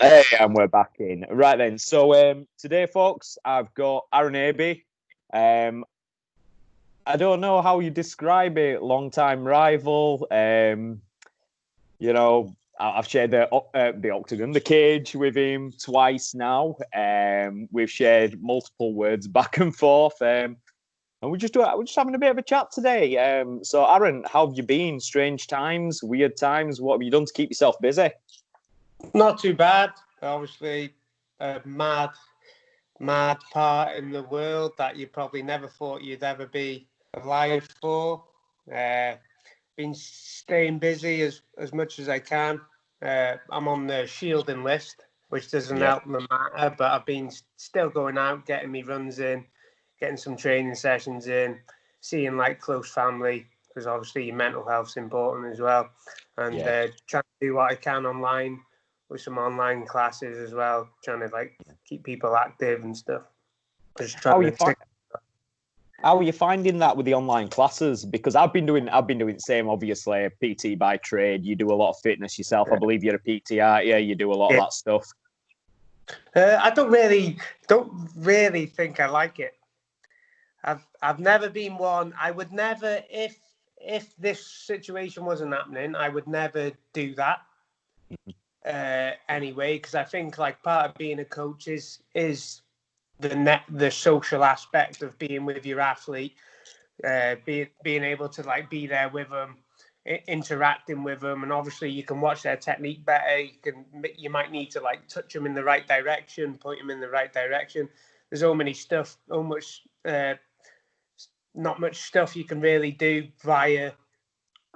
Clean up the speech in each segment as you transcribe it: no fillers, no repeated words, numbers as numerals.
Hey, and we're back in. Right then. So today, folks, I've got Aaron Abbey. I don't know how you describe it. Long-time rival. I've shared the octagon, the cage with him twice now. We've shared multiple words back and forth. And we're just having a bit of a chat today. So, Aaron, how have you been? Strange times, weird times. What have you done to keep yourself busy? Not too bad. Obviously, a mad part in the world that you probably never thought you'd ever be alive for. Been staying busy as much as I can. I'm on the shielding list, which doesn't help the matter, but I've been still going out, getting me runs in, getting some training sessions in, seeing like close family, because obviously your mental health's important as well, and trying to do what I can online with some online classes as well, trying to like keep people active and stuff. Just trying How are you finding that with the online classes? Because I've been doing the same. Obviously, PT by trade. You do a lot of fitness yourself. I believe you're a PT, aren't you? You do a lot of that stuff. I don't really think I like it. I've never been one. I would never, if this situation wasn't happening, I would never do that. Anyway, because I think like part of being a coach is the social aspect of being with your athlete, being able to like be there with them, interacting with them, and obviously you can watch their technique better. You might need to like touch them in the right direction, point them in the right direction. There's not much stuff you can really do via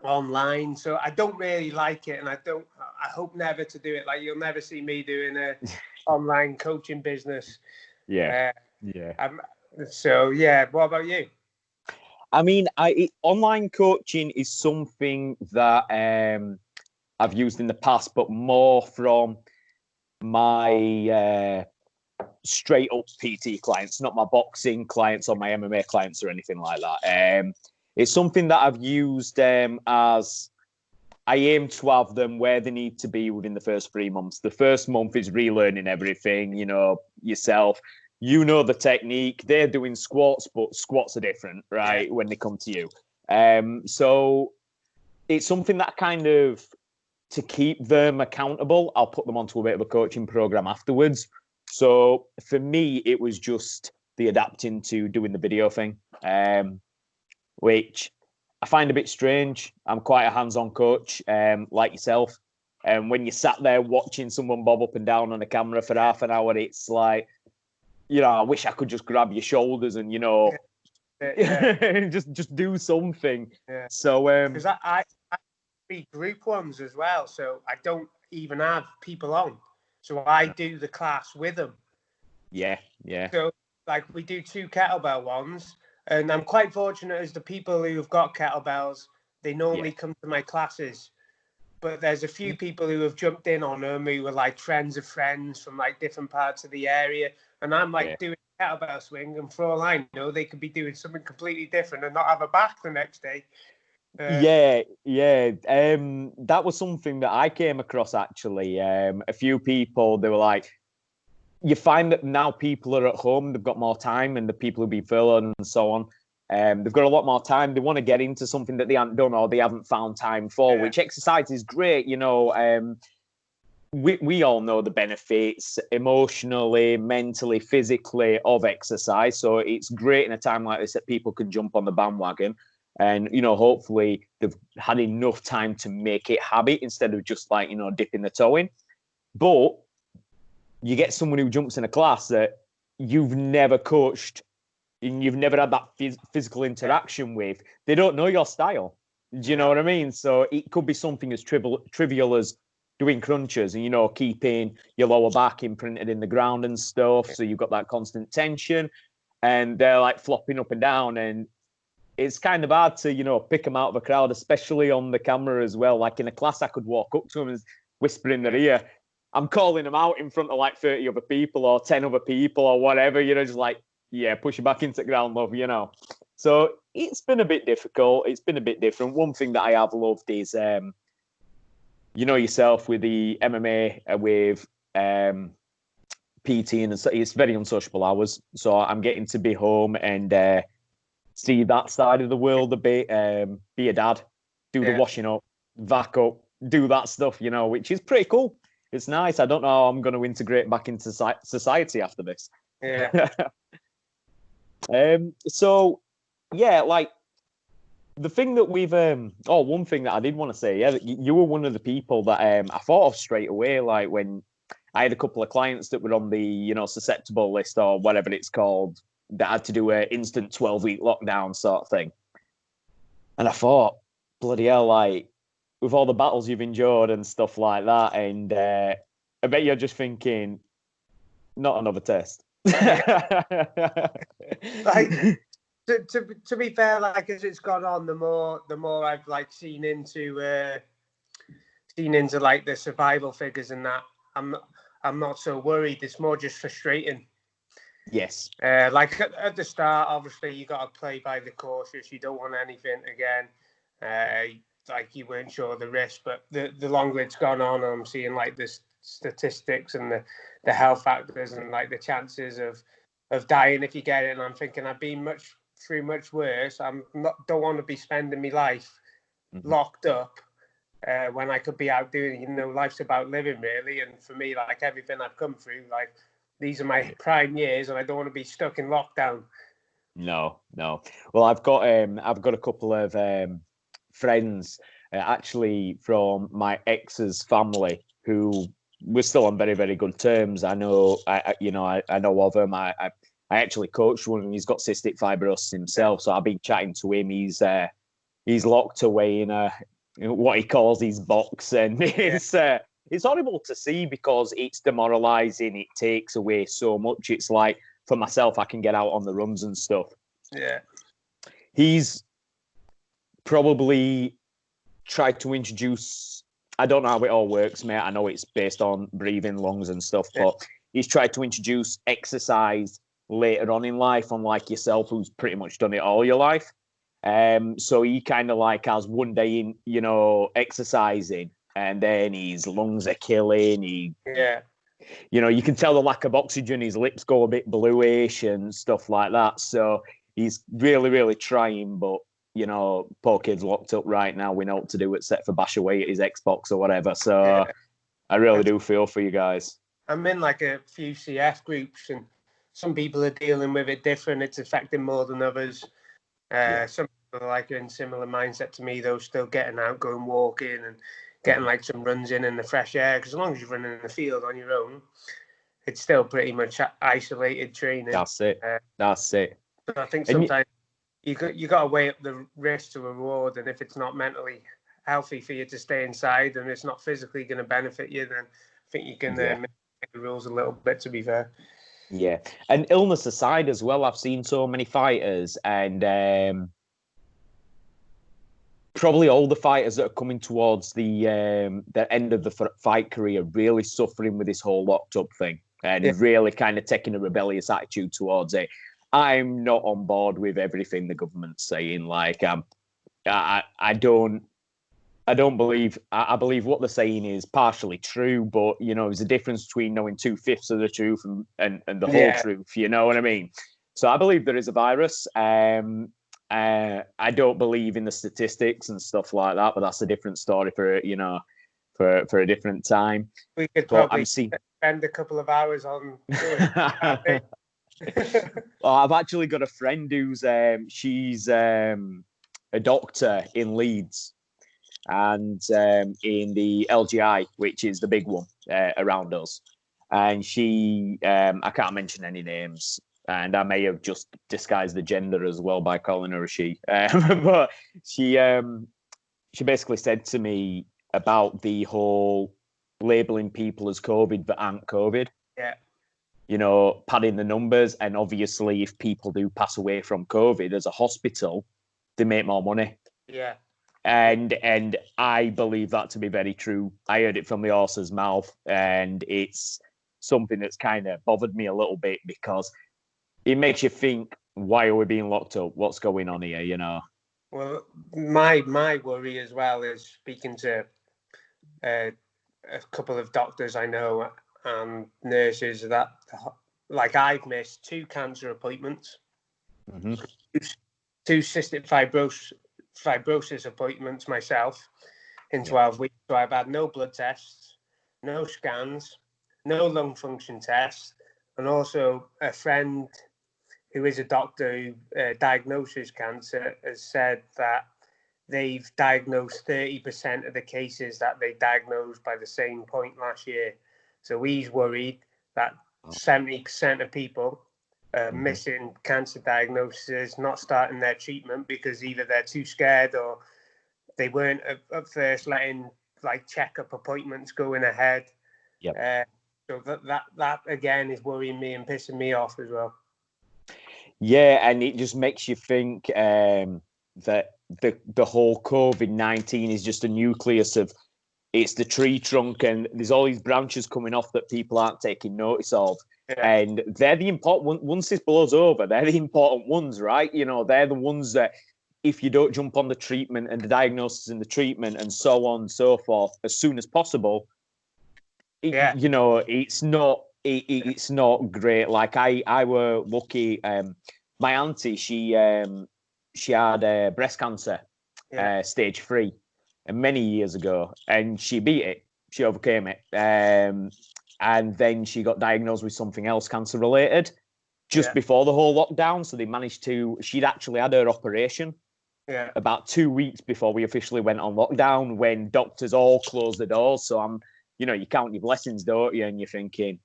online, so I don't really like it, and I hope never to do it. Like, you'll never see me doing a online coaching business. So what about you? I mean, online coaching is something that I've used in the past, but more from my straight up PT clients, not my boxing clients or my MMA clients or anything like that. It's something that I've used as I aim to have them where they need to be within the first 3 months. The first month is relearning everything, yourself. The technique. They're doing squats, but squats are different, right, when they come to you. So it's something that kind of, to keep them accountable, I'll put them onto a bit of a coaching program afterwards. So for me, it was just the adapting to doing the video thing, which I find a bit strange. I'm quite a hands-on coach, like yourself. And when you sat there watching someone bob up and down on a camera for half an hour, it's like, I wish I could just grab your shoulders and, just do something. Yeah. So, because I be group ones as well, so I don't even have people on. So I do the class with them. Yeah. So like we do 2 kettlebell ones, and I'm quite fortunate as the people who've got kettlebells, they normally come to my classes. But there's a few people who have jumped in on them who were like friends of friends from like different parts of the area. And I'm like doing a kettlebell swing, and for all I know, they could be doing something completely different and not have a back the next day. That was something that I came across, actually. A few people, they were like, you find that now people are at home, they've got more time, and the people who've been furloughed and so on, they've got a lot more time. They want to get into something that they haven't done or they haven't found time for, which exercise is great. We all know the benefits emotionally, mentally, physically of exercise. So it's great in a time like this that people can jump on the bandwagon. And, hopefully they've had enough time to make it habit instead of just like, dipping the toe in. But you get someone who jumps in a class that you've never coached and you've never had that physical interaction with. They don't know your style. Do you know what I mean? So it could be something as trivial as doing crunches and, keeping your lower back imprinted in the ground and stuff. So you've got that constant tension, and they're like flopping up and down, and it's kind of hard to, pick them out of a crowd, especially on the camera as well. Like in a class, I could walk up to them and whisper in their ear. I'm calling them out in front of like 30 other people or 10 other people or whatever, just like, push you back into the ground, love, So it's been a bit difficult. It's been a bit different. One thing that I have loved is, yourself with the MMA, with PT, and it's very unsociable hours. So I'm getting to be home and see that side of the world a bit. Be a dad, do the washing up, vac up, do that stuff, which is pretty cool. It's nice. I don't know how I'm going to integrate back into society after this. Yeah. So, yeah, like the thing that we've one thing that I did want to say, yeah, you were one of the people that I thought of straight away, like when I had a couple of clients that were on the susceptible list or whatever it's called, that had to do an instant 12-week lockdown sort of thing. And I thought, bloody hell, like with all the battles you've endured and stuff like that, and I bet you're just thinking, not another test. Like, to be fair, like as it's gone on, the more I've like seen into like the survival figures and that, I'm not so worried. It's more just frustrating. Yes. Like at the start, obviously you got to play by the cautious. You don't want anything again. Like you weren't sure of the risk, but the longer it's gone on, I'm seeing like the statistics and the health factors and like the chances of dying if you get it. And I'm thinking I've been through much worse. Don't want to be spending my life locked up when I could be out doing. Life's about living, really. And for me, like everything I've come through, like these are my prime years, and I don't want to be stuck in lockdown. No. Well, I've got a couple of friends actually from my ex's family who we're still on very, very good terms. I know, I know of him. I actually coached one, and he's got cystic fibrosis himself. So I've been chatting to him. He's locked away in what he calls his box, and it's horrible to see because it's demoralizing. It takes away so much. It's like for myself, I can get out on the runs and stuff. Yeah, he's probably tried to introduce. I don't know how it all works, mate. I know it's based on breathing, lungs, and stuff, but he's tried to introduce exercise later on in life, unlike yourself, who's pretty much done it all your life. So he kind of like has one day in, exercising, and then his lungs are killing. You can tell the lack of oxygen. His lips go a bit bluish and stuff like that. So he's really, really trying, but poor kid's locked up right now. We know what to do except for bash away at his Xbox or whatever. So I really do feel for you guys. I'm in like a few CF groups, and some people are dealing with it different. It's affecting more than others. Some people are like in similar mindset to me, though, still getting out, going walking, and getting like some runs in the fresh air. Because as long as you're running in the field on your own, it's still pretty much isolated training. That's it. That's it. But I think sometimes you got to weigh up the risk to reward, and if it's not mentally healthy for you to stay inside, and it's not physically going to benefit you, then I think you can make the rules a little bit. To be fair. Yeah, and illness aside as well, I've seen so many fighters, and probably all the fighters that are coming towards the end of the fight career really suffering with this whole locked up thing, and really kind of taking a rebellious attitude towards it. I'm not on board with everything the government's saying. Like, I don't believe. I believe what they're saying is partially true, but there's a difference between knowing 2/5 of the truth and the whole truth. You know what I mean? So I believe there is a virus. I don't believe in the statistics and stuff like that, but that's a different story for for a different time. We could probably spend a couple of hours on doing Well, I've actually got a friend who's she's a doctor in Leeds and in the LGI, which is the big one around us. And she, I can't mention any names, and I may have just disguised the gender as well by calling her a she. But she basically said to me about the whole labeling people as COVID but aren't COVID. Yeah. Padding the numbers. And obviously, if people do pass away from COVID as a hospital, they make more money. Yeah. And I believe that to be very true. I heard it from the horse's mouth, and it's something that's kind of bothered me a little bit because it makes you think, why are we being locked up? What's going on here, Well, my worry as well is speaking to a couple of doctors I know, and nurses that, like, I've missed 2 cancer appointments, Mm-hmm. 2 cystic fibrosis appointments myself in 12 weeks. So I've had no blood tests, no scans, no lung function tests, and also a friend who is a doctor who diagnoses cancer has said that they've diagnosed 30% of the cases that they diagnosed by the same point last year. So he's worried that 70% of people are missing cancer diagnoses, not starting their treatment because either they're too scared or they weren't at first letting like checkup appointments going ahead. Yep. So that again is worrying me and pissing me off as well. Yeah, and it just makes you think that the whole COVID-19 is just a nucleus of, it's the tree trunk, and there's all these branches coming off that people aren't taking notice of. Yeah. And they're the important, once this blows over, they're the important ones, right? You know, they're the ones that if you don't jump on the treatment and the diagnosis and the treatment and so on and so forth as soon as possible, you know, it's not great. Like I were lucky. My auntie, she had breast cancer, stage 3, many years ago, and she beat it. She overcame it, and then she got diagnosed with something else cancer related just before the whole lockdown. So they managed to. She'd actually had her operation. Yeah. About 2 weeks before we officially went on lockdown, when doctors all closed the doors. So you know, you count your blessings, don't you? And you're thinking,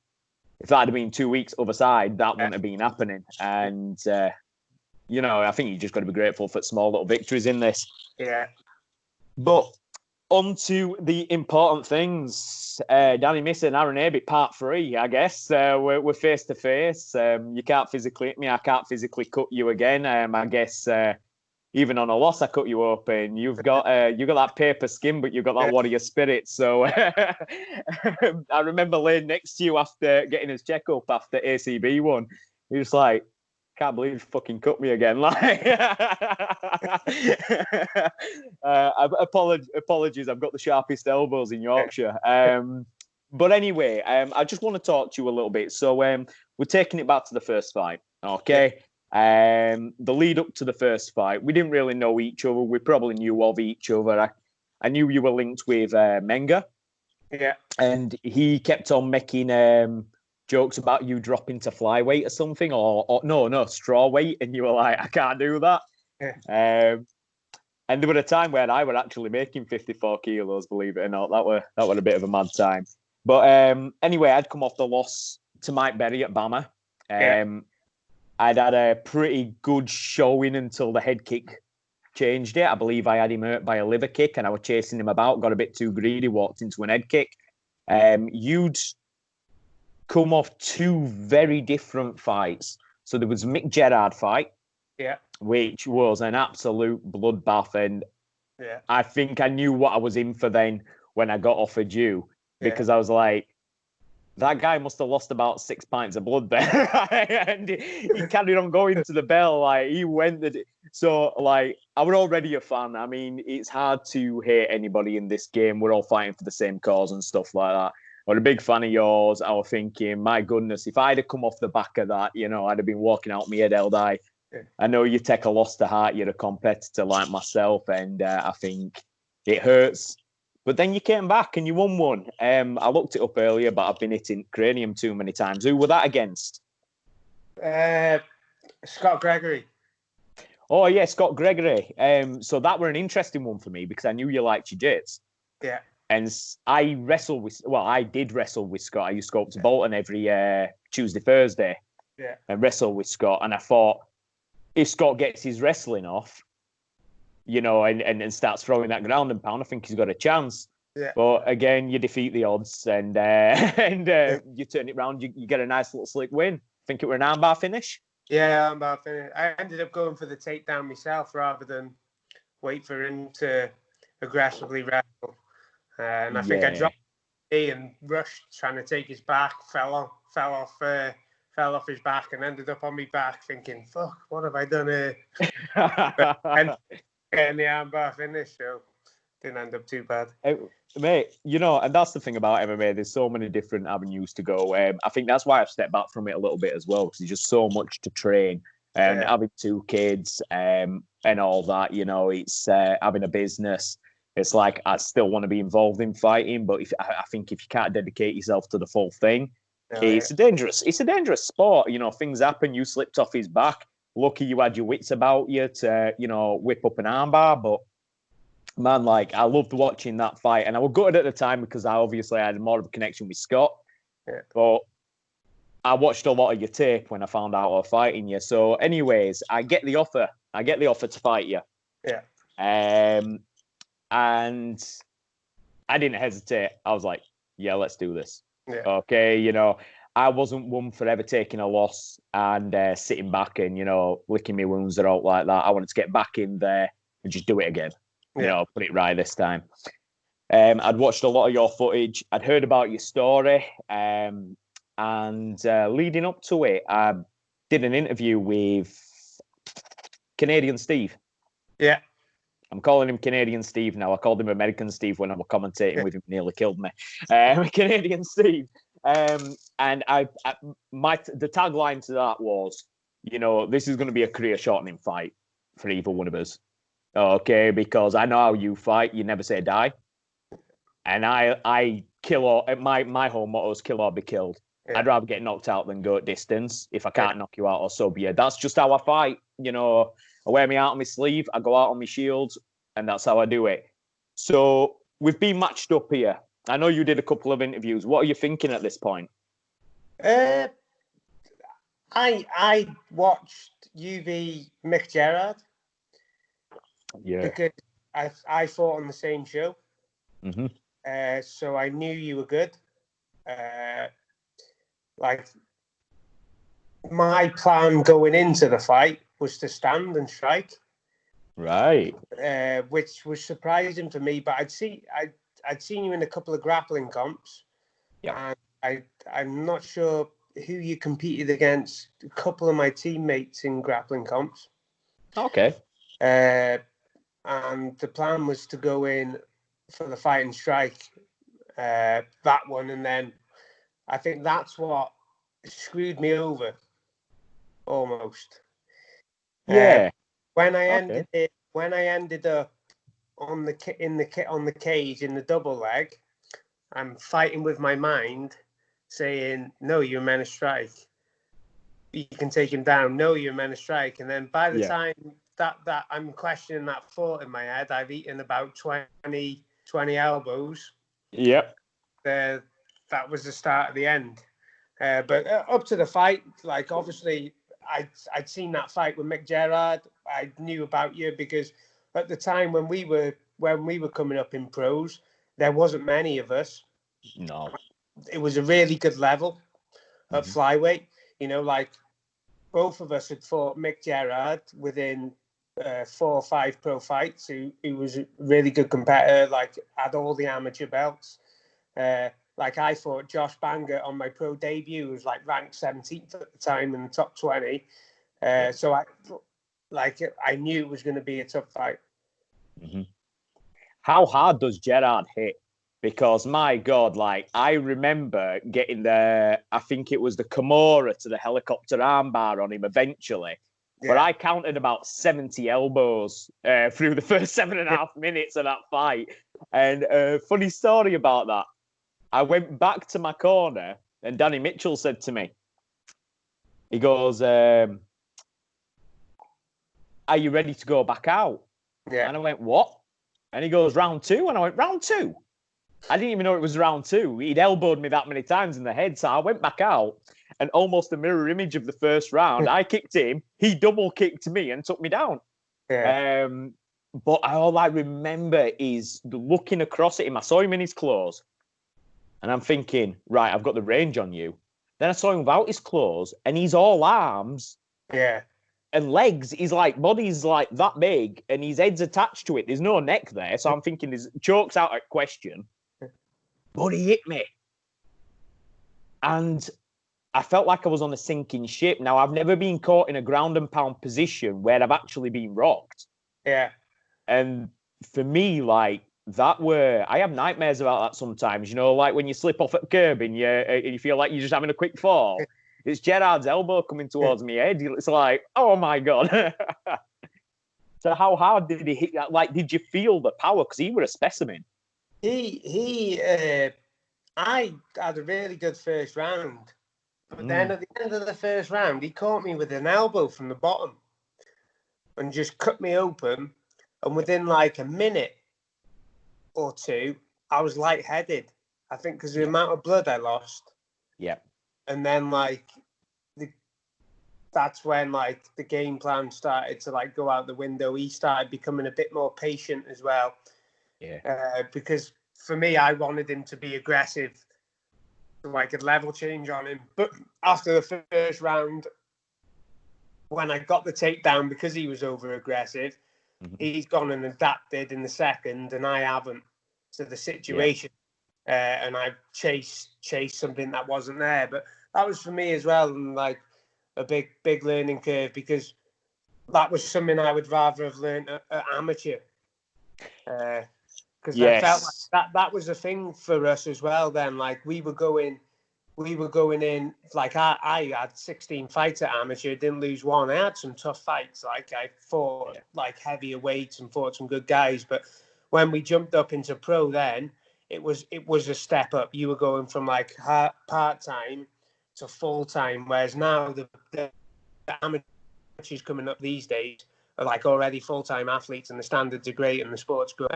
if that had been 2 weeks other side, that wouldn't have been happening. And, you know, I think you just got to be grateful for small little victories in this. Yeah. But on to the important things. Danny Missin, Aaron Abit, part 3, I guess. We're face to face. You can't physically hit me. I can't physically cut you again. I guess... even on a loss, I cut you open. You've got that paper skin, but you've got that warrior spirit. So I remember laying next to you after getting his checkup after ACB won. He was like, "Can't believe you fucking cut me again." Like, apologies. I've got the sharpest elbows in Yorkshire. But anyway, I just want to talk to you a little bit. So we're taking it back to the first fight, okay? Yeah. The lead up to the first fight, we didn't really know each other. We probably knew of each other. I knew you were linked with Menga. Yeah. And he kept on making jokes about you dropping to flyweight or something, or no, strawweight. And you were like, I can't do that. Yeah. And there was a time when I were actually making 54 kilos, believe it or not. That were a bit of a mad time. But anyway, I'd come off the loss to Mike Berry at Bama. I'd had a pretty good showing until the head kick changed it. I believe I had him hurt by a liver kick and I was chasing him about, got a bit too greedy, walked into an head kick. You'd come off 2 very different fights. So there was a Mick Gerard fight, which was an absolute bloodbath. And I think I knew what I was in for then when I got offered you, because I was like, that guy must have lost about 6 pints of blood there. And he carried on going to the bell. Like, he went so, like, I was already a fan. I mean, it's hard to hate anybody in this game. We're all fighting for the same cause and stuff like that. I was a big fan of yours. I was thinking, my goodness, if I'd have come off the back of that, you know, I'd have been walking out my head held high. I know you take a loss to heart. You're a competitor like myself. And I think it hurts. But then you came back and you won one. I looked it up earlier, but I've been hitting cranium too many times. Who were that against? Scott Gregory. Oh, yeah, Scott Gregory. So that were an interesting one for me because I knew you liked jiu-jitsu. Yeah. And I did wrestle with Scott. I used to go up to Bolton every Tuesday, Thursday and wrestle with Scott. And I thought, if Scott gets his wrestling off, you know, and starts throwing that ground and pound, I think he's got a chance. Yeah. But again, you defeat the odds and you turn it around, you get a nice little slick win. I think it were an armbar finish. Yeah, armbar finish. I ended up going for the takedown myself rather than wait for him to aggressively wrestle. And I think I dropped and rushed trying to take his back, fell off his back and ended up on my back thinking, fuck, what have I done here? And getting the armbar finish. So Didn't end up too bad. Mate, and that's the thing about MMA. There's so many different avenues to go. I think that's why I've stepped back from it a little bit as well, because there's just so much to train. And having 2 kids and all that, it's having a business. It's like I still want to be involved in fighting, but I think if you can't dedicate yourself to the full thing, it's a dangerous sport. Things happen. You slipped off his back. Lucky you had your wits about you to, whip up an armbar. But man, I loved watching that fight, and I was gutted at the time because I obviously had more of a connection with Scott. Yeah. But I watched a lot of your tape when I found out I was fighting you. So, anyways, I get the offer. To fight you. Yeah. And I didn't hesitate. I was like, yeah, let's do this. Yeah. Okay, I wasn't one for ever taking a loss and sitting back and, licking my wounds or out like that. I wanted to get back in there and just do it again. Put it right this time. I'd watched a lot of your footage. I'd heard about your story. And leading up to it, I did an interview with Canadian Steve. Yeah. I'm calling him Canadian Steve now. I called him American Steve when I was commentating with him. Nearly killed me. Canadian Steve. And the tagline to that was, this is going to be a career-shortening fight for either one of us. Okay, because I know how you fight. You never say die. And I kill or my whole motto is kill or be killed. Yeah. I'd rather get knocked out than go at distance. If I can't knock you out, or so be it. That's just how I fight. I wear me out on my sleeve. I go out on my shields, and that's how I do it. So we've been matched up here. I know you did a couple of interviews. What are you thinking at this point? I watched UV Mick Gerard. Yeah. Because I fought on the same show. Mm-hmm. So I knew you were good. My plan going into the fight was to stand and strike. Right. Which was surprising for me, but I'd seen you in a couple of grappling comps. Yeah. And I'm not sure who you competed against. A couple of my teammates in grappling comps. Okay. And the plan was to go in for the fight and strike that one, and then I think that's what screwed me over almost. Yeah. When I ended up on the cage in the double leg, I'm fighting with my mind, saying, "No, you're meant to strike. You can take him down. No, you're meant to strike." And then by the time that I'm questioning that thought in my head, I've eaten about 20 elbows. Yep. That was the start of the end. But up to the fight, obviously, I'd seen that fight with Mick Gerard. I knew about you because at the time when we were coming up in pros, there wasn't many of us. No. It was a really good level at flyweight. Both of us had fought Mick Gerard within 4 or 5 pro fights, who was a really good competitor, had all the amateur belts. I fought Josh Banger on my pro debut, who was ranked 17th at the time in the top 20. So I knew it was going to be a tough fight. Mm-hmm. How hard does Gerard hit? Because my God, I remember getting I think it was the Kimura to the helicopter armbar on him eventually. Yeah. But I counted about 70 elbows through the first 7.5 minutes of that fight. And funny story about that. I went back to my corner and Danny Mitchell said to me, he goes, are you ready to go back out? Yeah. And I went, what? And he goes, round 2? And I went, round 2? I didn't even know it was round 2. He'd elbowed me that many times in the head. So I went back out and almost a mirror image of the first round. I kicked him. He double kicked me and took me down. Yeah. But all I remember is looking across at him. I saw him in his clothes. And I'm thinking, right, I've got the range on you. Then I saw him without his clothes and he's all arms. Yeah. And legs, his body's that big and his head's attached to it. There's no neck there. So I'm thinking his choke's out at question. But he hit me. And I felt like I was on a sinking ship. Now, I've never been caught in a ground and pound position where I've actually been rocked. Yeah. And for me, I have nightmares about that sometimes. You know, like when you slip off at the curb and you feel like you're just having a quick fall. It's Gerard's elbow coming towards me head. It's like, oh my god. So how hard did he hit that? Like, did you feel the power? Because he was a specimen. I had a really good first round, but then at the end of the first round, he caught me with an elbow from the bottom and just cut me open. And within like a minute or two, I was lightheaded. I think because the amount of blood I lost. Yeah. And then that's when like the game plan started to like go out the window. He started becoming a bit more patient as well. Yeah. Because for me, I wanted him to be aggressive, so I could level change on him. But after the first round, when I got the takedown because he was over aggressive, he's gone and adapted in the second, and I haven't to the situation. And I've chased something that wasn't there. But that was for me as well, and like a big learning curve, because that was something I would rather have learned at amateur. Because I felt like that was a thing for us as well. Then, like we were going in. Like I had 16 fights at amateur, didn't lose one. I had some tough fights. Like I fought like heavier weights and fought some good guys. But when we jumped up into pro, then it was a step up. You were going from like part time to full time, whereas now the amateurs coming up these days are like already full time athletes, and the standards are great and the sport's good.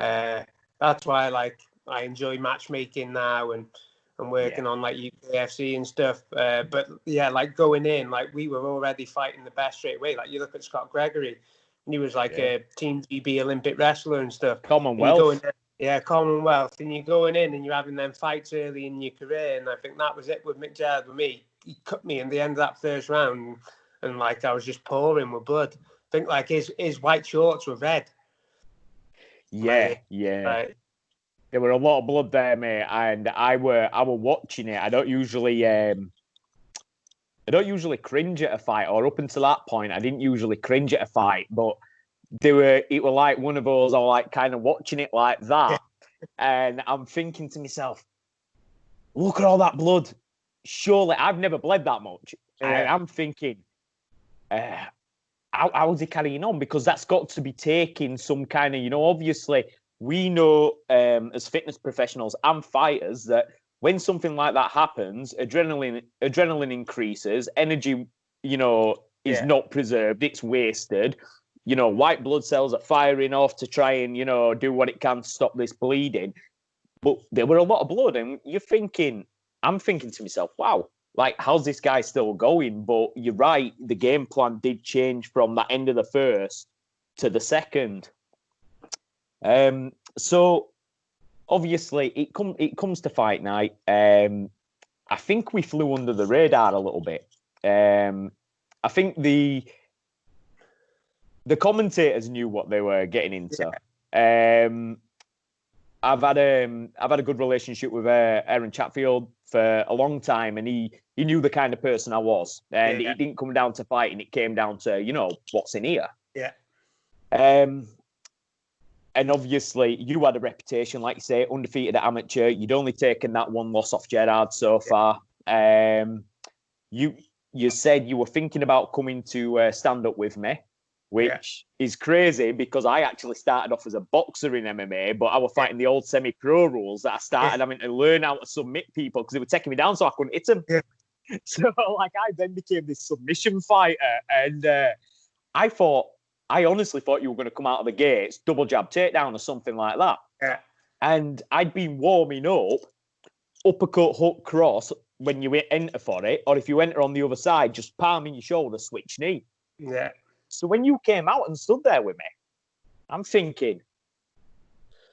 That's why I enjoy matchmaking now and working on like UKFC and stuff. But yeah, like going in, like we were already fighting the best straight away. Like you look at Scott Gregory, and he was like a Team GB Olympic wrestler and stuff. Commonwealth. Commonwealth. And you're going in and you're having them fights early in your career. And I think that was it with Mick Gerard with me. He cut me in the end of that first round, and like I was just pouring with blood. I think like his white shorts were red. Yeah. There were a lot of blood there, mate, and I were watching it. I don't usually cringe at a fight, or up until that point, I didn't usually cringe at a fight. But it were like one of those. I was like kind of watching it like that, and I'm thinking to myself, "Look at all that blood! Surely I've never bled that much." And I'm thinking, how's he carrying on? Because that's got to be taking some kind of, obviously. We know as fitness professionals and fighters that when something like that happens, adrenaline increases, energy, is not preserved, it's wasted. White blood cells are firing off to try and, do what it can to stop this bleeding. But there were a lot of blood, and I'm thinking to myself, wow, like, how's this guy still going? But you're right, the game plan did change from that end of the first to the second. So obviously it comes to fight night. I think we flew under the radar a little bit. I think the commentators knew what they were getting into. I've had a good relationship with Aaron Chatfield for a long time, and he knew the kind of person I was, and it didn't come down to fighting. It came down to what's in here. And obviously, you had a reputation, like you say, undefeated at amateur. You'd only taken that one loss off Gerard so far. You said you were thinking about coming to stand up with me, which is crazy because I actually started off as a boxer in MMA, but I was fighting the old semi-pro rules that I started having to learn how to submit people because they were taking me down so I couldn't hit them. So, I then became this submission fighter, and I honestly thought you were going to come out of the gates, double jab takedown or something like that. And I'd been warming up, uppercut, hook, cross when you enter for it, or if you enter on the other side, just palming your shoulder, switch knee. So when you came out and stood there with me, I'm thinking,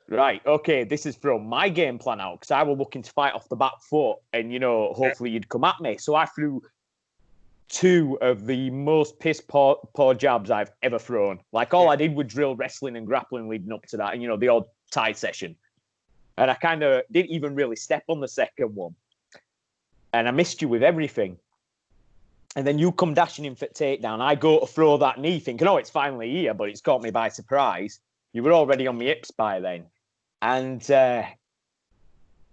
right, okay, this is from my game plan out, because I was looking to fight off the back foot and, hopefully you'd come at me. So I threw two of the most piss-poor jabs I've ever thrown. Like, all I did was drill wrestling and grappling leading up to that, and, the odd Thai session. And I kind of didn't even really step on the second one. And I missed you with everything. And then you come dashing in for takedown. I go to throw that knee thinking, it's finally here, but it's caught me by surprise. You were already on my hips by then. And,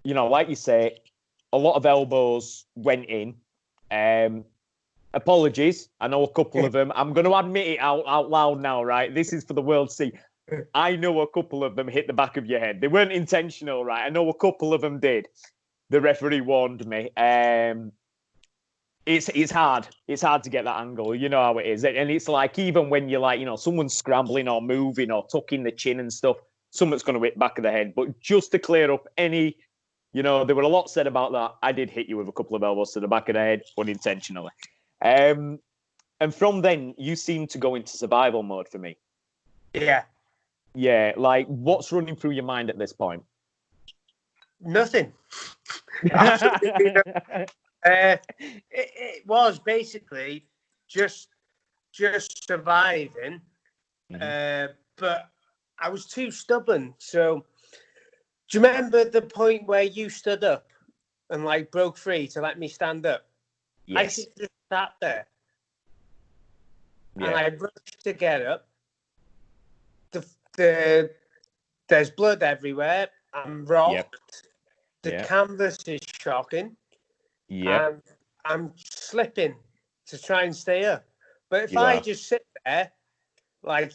you know, like you say, a lot of elbows went in. Apologies. I know a couple of them. I'm going to admit it out loud now, right? This is for the world to see. I know a couple of them hit the back of your head. They weren't intentional, right? I know a couple of them did. The referee warned me. It's hard. It's hard to get that angle. You know how it is. And it's like, even when you're like, you know, someone's scrambling or moving or tucking the chin and stuff, someone's going to hit back of the head. But just to clear up any, you know, there were a lot said about that. I did hit you with a couple of elbows to the back of the head unintentionally. And from then, you seem to go into survival mode for me. Yeah. Yeah. Like, what's running through your mind at this point? Nothing. Absolutely nothing. It was basically just surviving. But I was too stubborn. So, do you remember the point where you stood up and like broke free to let me stand up? Yes. I should just sat there. Yeah. And I rushed to get up. There's blood everywhere. I'm rocked. Yep. The Yep. canvas is shocking. Yeah. And I'm slipping to try and stay up. But if You I are. just sit there, like,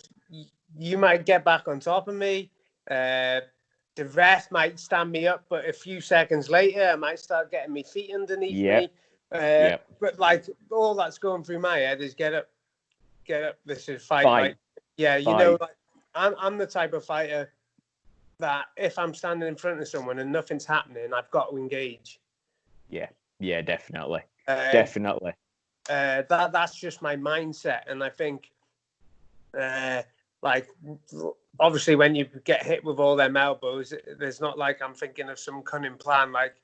you might get back on top of me. The ref might stand me up, but a few seconds later, I might start getting my feet underneath me. But like, all that's going through my head is get up. This is fight. Like, yeah, you know, like, I'm the type of fighter that if I'm standing in front of someone and nothing's happening, I've got to engage. Yeah, definitely. Definitely. That's just my mindset, and I think, like, obviously, when you get hit with all them elbows, there's not like I'm thinking of some cunning plan. Like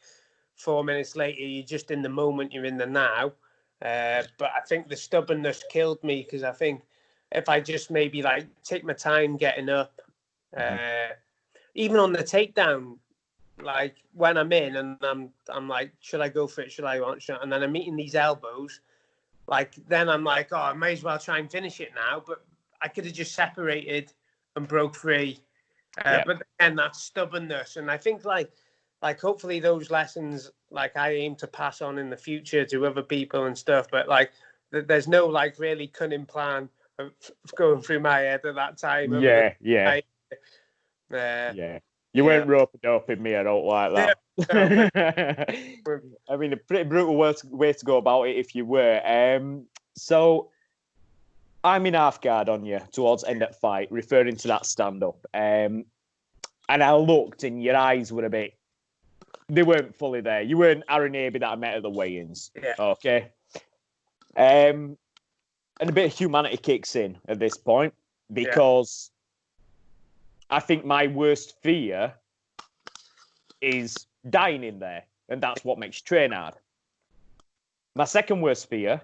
4 minutes later, you're just in the moment, you're in the now. But I think the stubbornness killed me, because I think if I just maybe like take my time getting up, even on the takedown, like when I'm in and I'm like, should I go for it? Should I want shot? And then I'm meeting these elbows. Like, then I'm like, oh, I may as well try and finish it now. But I could have just separated and broke free. But then that's stubbornness. And I think like hopefully those lessons, like, I aim to pass on in the future to other people and stuff. But like, there's no like really cunning plan of going through my head at that time. Yeah. You weren't rope-a-doping me, I don't like that. I mean, a pretty brutal way to go about it if you were. So I'm in half guard on you towards end of fight, referring to that stand-up. And I looked and your eyes were they weren't fully there. You weren't Aaron Abbey that I met at the weigh-ins. Yeah. Okay. And a bit of humanity kicks in at this point, because I think my worst fear is dying in there, and that's what makes you train hard. My second worst fear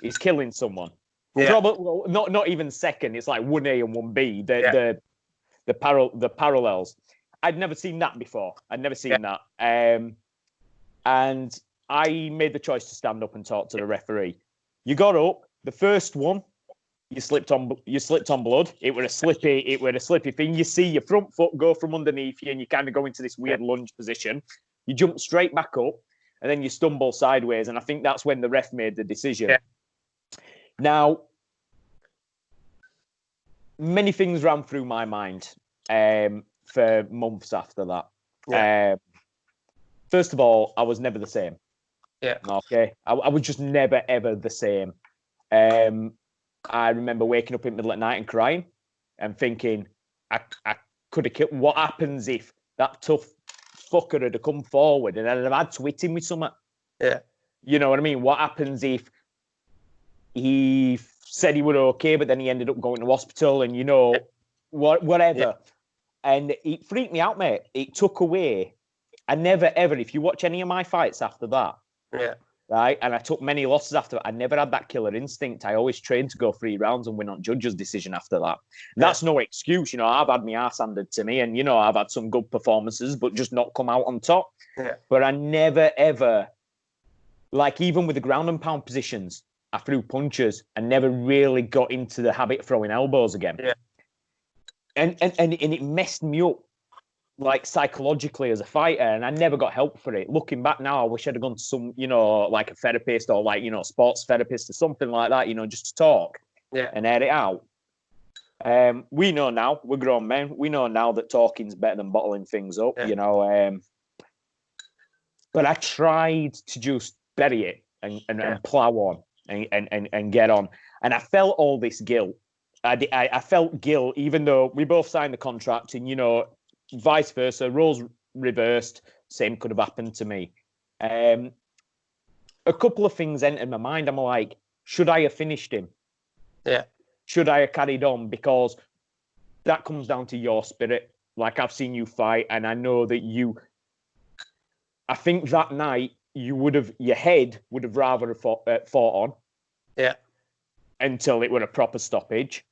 is killing someone. Probably not even second. It's like 1A and 1B. The parallels. I'd never seen that before. I'd never seen that. And I made the choice to stand up and talk to the referee. You got up. The first one, you slipped on blood. It were a slippy thing. You see your front foot go from underneath you, and you kind of go into this weird lunge position. You jump straight back up, and then you stumble sideways. And I think that's when the ref made the decision. Now, many things ran through my mind for months after that. First of all, I was never the same. Okay. I was just never, ever the same. I remember waking up in the middle of the night and crying and thinking, I could have killed. What happens if that tough fucker had come forward and I'd have had to hit him with something? You know what I mean? What happens if he said he was okay, but then he ended up going to hospital and, you know, whatever. And it freaked me out, mate. It took away. I never, ever, if you watch any of my fights after that, right, and I took many losses after that, I never had that killer instinct. I always trained to go 3 rounds and win on judges' decision after that. That's no excuse. You know, I've had my ass handed to me and, you know, I've had some good performances, but just not come out on top. But I never, ever, like, even with the ground and pound positions, I threw punches and never really got into the habit of throwing elbows again. And it messed me up like psychologically as a fighter, and I never got help for it. Looking back now, I wish I'd have gone to some, like a therapist or like, sports therapist or something like that, just to talk and air it out. We know now, we're grown men. We know now that talking's better than bottling things up, but I tried to just bury it and plow on and get on. And I felt all this guilt. I felt guilt, even though we both signed the contract, and vice versa, roles reversed, same could have happened to me. A couple of things entered my mind. I'm like, should I have finished him? Yeah. Should I have carried on? Because that comes down to your spirit. Like, I've seen you fight, and I know that I think that night your head would have rather have fought on. Yeah. Until it were a proper stoppage.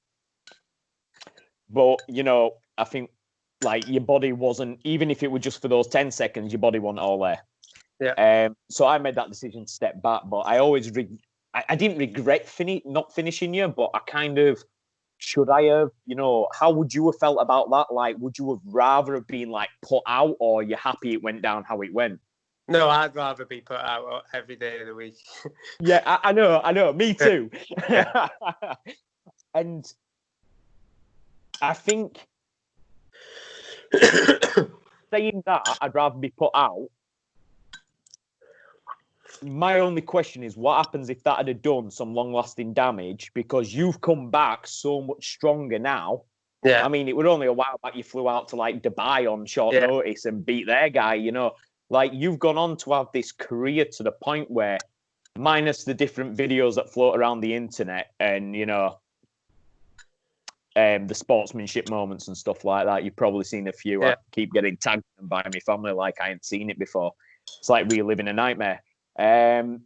But, I think, like, your body wasn't, even if it were just for those 10 seconds, your body wasn't all there. Yeah. So I made that decision to step back, but I always, I didn't regret not finishing you, but I kind of, should I have, how would you have felt about that? Like, would you have rather have been, like, put out, or you're happy it went down how it went? No, I'd rather be put out every day of the week. Yeah, I know. Me too. Yeah. And I think saying that, I'd rather be put out. My only question is, what happens if that had done some long-lasting damage? Because you've come back so much stronger now. Yeah. I mean, it was only a while back you flew out to, like, Dubai on short notice and beat their guy, Like, you've gone on to have this career to the point where, minus the different videos that float around the internet and, the sportsmanship moments and stuff like that, you've probably seen a few. Yeah. I keep getting tagged by my family like I ain't seen it before. It's like reliving a nightmare. And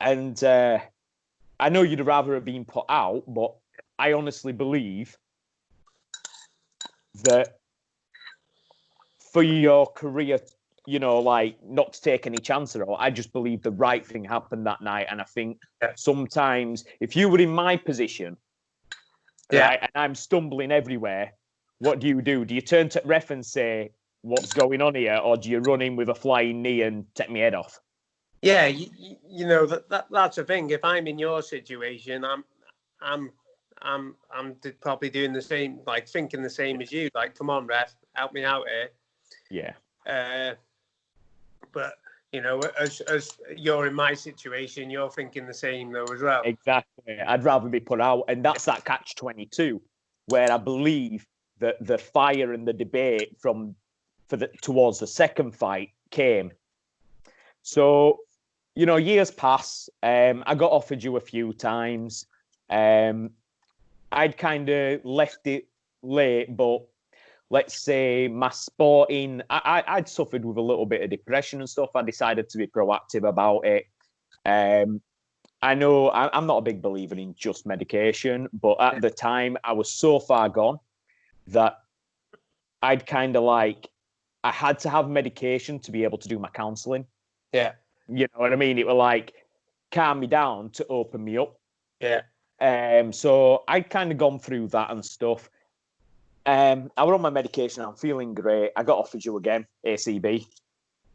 I know you'd rather have been put out, but I honestly believe that for your career, like, not to take any chances at all, I just believe the right thing happened that night. And I think sometimes if you were in my position, right, and I'm stumbling everywhere, what do? Do you turn to ref and say, what's going on here? Or do you run in with a flying knee and take my head off? Yeah, that's the thing. If I'm in your situation, I'm probably doing the same, like thinking the same as you. Like, come on, ref, help me out here. Yeah. But as you're in my situation, you're thinking the same though as well. Exactly. I'd rather be put out, and that's that catch-22, where I believe that the fire and the debate towards the second fight came. So, years pass. I got offered you a few times. I'd kind of left it late, but let's say my sporting, I'd suffered with a little bit of depression and stuff. I decided to be proactive about it. I know I'm not a big believer in just medication, but at the time I was so far gone that I'd kind of like, I had to have medication to be able to do my counselling. Yeah. You know what I mean? It was like calm me down to open me up. Yeah. So I'd kind of gone through that and stuff. I was on my medication. I'm feeling great. I got offered you again, ACB.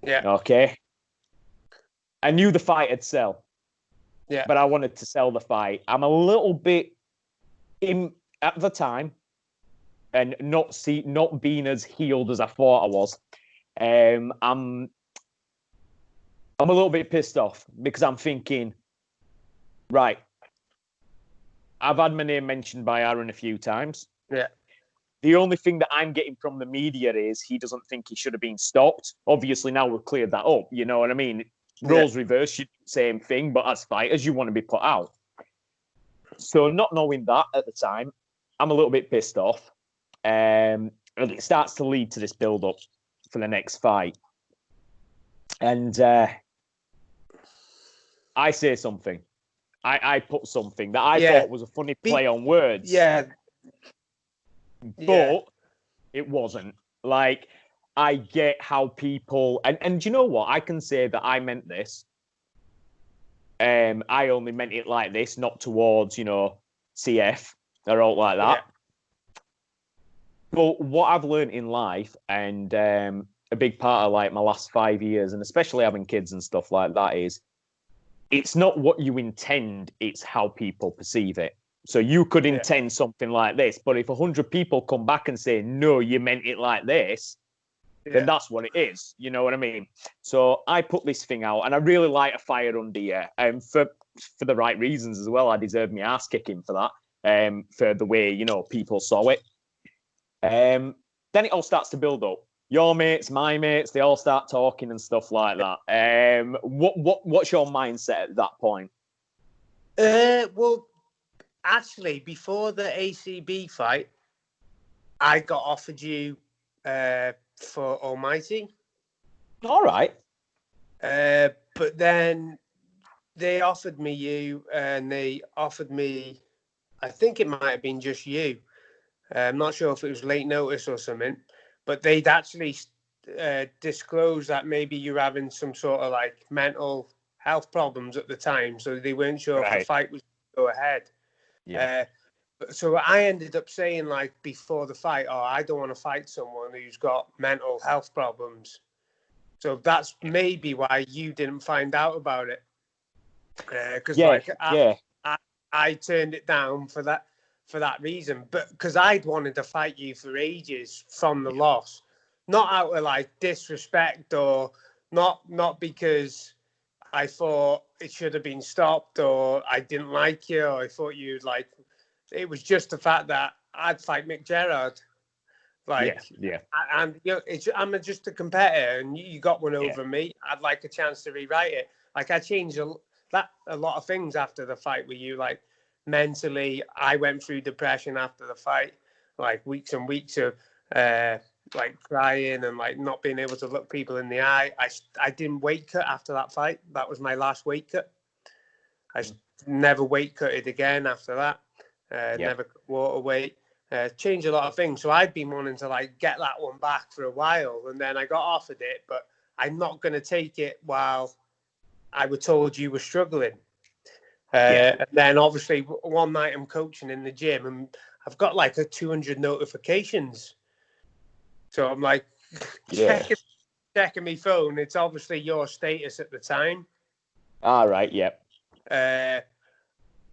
Yeah. Okay. I knew the fight would sell. Yeah. But I wanted to sell the fight. I'm a little bit at the time, and not being as healed as I thought I was. I'm a little bit pissed off because I'm thinking, right, I've had my name mentioned by Aaron a few times. Yeah. The only thing that I'm getting from the media is he doesn't think he should have been stopped. Obviously, now we've cleared that up. You know what I mean? Roles reversed, same thing, but as fighters, you want to be put out. So not knowing that at the time, I'm a little bit pissed off. And it starts to lead to this build-up for the next fight. And I say something. I put something that I thought was a funny play on words. Yeah. But it wasn't. Like, I get how people... And do you know what? I can say that I meant this. I only meant it like this, not towards, CF or all like that. But what I've learned in life, and a big part of like my last 5 years, and especially having kids and stuff like that, is it's not what you intend, it's how people perceive it. So you could Yeah. intend something like this, but if 100 people come back and say, no, you meant it like this, then that's what it is. You know what I mean? So I put this thing out, and I really light a fire under you, and for the right reasons as well. I deserve my ass kicking for that, for the way, you know, people saw it. Then it all starts to build up. Your mates, my mates, they all start talking and stuff like that. What's your mindset at that point? Well, actually, before the ACB fight, I got offered you for Almighty. All right. But then they offered me you, and they offered me, I think it might have been just you. I'm not sure if it was late notice or something, but they'd actually disclosed that maybe you're having some sort of like mental health problems at the time, so they weren't sure if the fight was going to go ahead. Yeah. So I ended up saying, like, before the fight, oh, I don't want to fight someone who's got mental health problems. So that's maybe why you didn't find out about it. Because I turned it down for that reason. But because I'd wanted to fight you for ages from the loss, not out of like disrespect, or not because I thought it should have been stopped, or I didn't like you, or I thought you'd like. It was just the fact that I'd fight Mick Gerard. Like, and you know, I'm just a competitor, and you got one over me. I'd like a chance to rewrite it. Like, I changed a lot of things after the fight with you. Like, mentally, I went through depression after the fight, like weeks and weeks of like crying and like not being able to look people in the eye. I didn't weight cut after that fight. That was my last weight cut. I never weight cutted again after that. Never cut water weight. Changed a lot of things. So I'd been wanting to like get that one back for a while, and then I got offered it, but I'm not going to take it while I was told you were struggling. And then obviously one night I'm coaching in the gym, and I've got like 200 notifications. So I'm like checking my phone. It's obviously your status at the time. All right. Yep.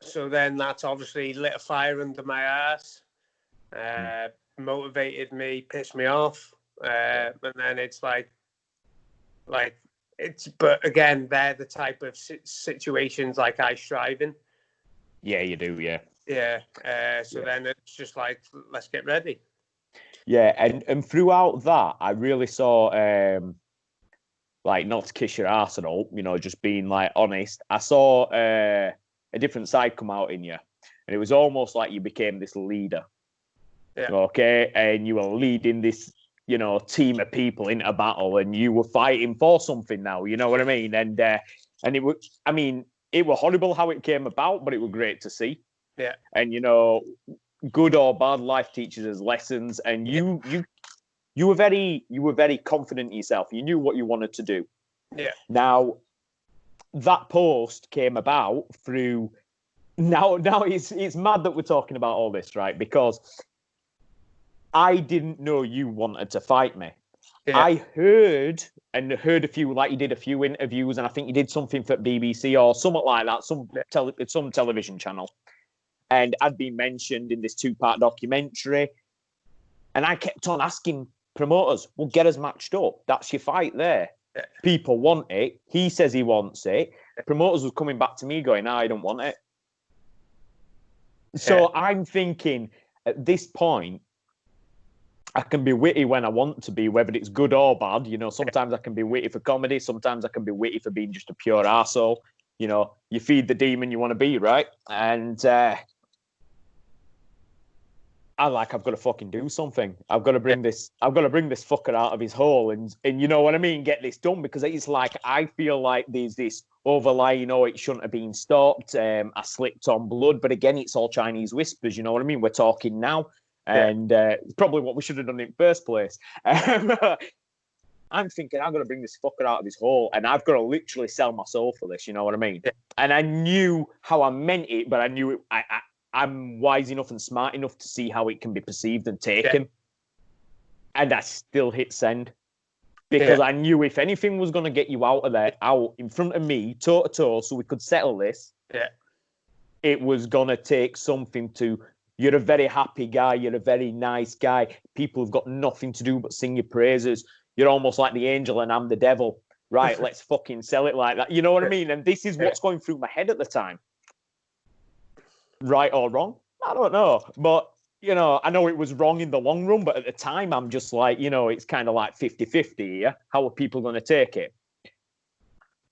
So then that's obviously lit a fire under my ass. Motivated me, pissed me off, and then it's like it's. But again, they're the type of situations like I strive in. Yeah, you do. Yeah. Yeah. So then it's just like, let's get ready. Yeah, and throughout that, I really saw, like, not to kiss your ass at all, you know, just being like honest. I saw a different side come out in you, and it was almost like you became this leader. Yeah. Okay, and you were leading this, you know, team of people into battle, and you were fighting for something now. You know what I mean? And it was, I mean, it was horrible how it came about, but it was great to see. Yeah. And you know, good or bad, life teaches us lessons, and you were very confident in yourself. You knew what you wanted to do. Yeah. Now, that post came about through. Now it's mad that we're talking about all this, right? Because I didn't know you wanted to fight me. Yeah. I heard a few, like you did a few interviews, and I think you did something for BBC or something like that, some television channel. And I'd been mentioned in this 2-part documentary. And I kept on asking promoters, well, get us matched up. That's your fight there. Yeah. People want it. He says he wants it. Promoters was coming back to me going, I don't want it. So I'm thinking at this point, I can be witty when I want to be, whether it's good or bad. You know, sometimes I can be witty for comedy. Sometimes I can be witty for being just a pure arsehole. You know, you feed the demon you want to be, right? And I've got to fucking do something. I've got to bring this fucker out of his hole and you know what I mean, get this done, because it's like I feel like there's this overlying, oh, it shouldn't have been stopped. I slipped on blood, but again, it's all Chinese whispers. You know what I mean? We're talking now, and it's probably what we should have done in the first place. I'm thinking I've got to bring this fucker out of his hole, and I've got to literally sell my soul for this. You know what I mean? Yeah. And I knew how I meant it, but I knew it. I'm wise enough and smart enough to see how it can be perceived and taken. And I still hit send because I knew if anything was going to get you out of there, out in front of me, toe to toe, so we could settle this, it was going to take something to. You're a very happy guy. You're a very nice guy. People have got nothing to do but sing your praises. You're almost like the angel and I'm the devil. Right, let's fucking sell it like that. You know what I mean? And this is what's going through my head at the time. Right or wrong? I don't know. But, you know, I know it was wrong in the long run, but at the time, I'm just like, you know, it's kind of like 50-50 here. How are people going to take it?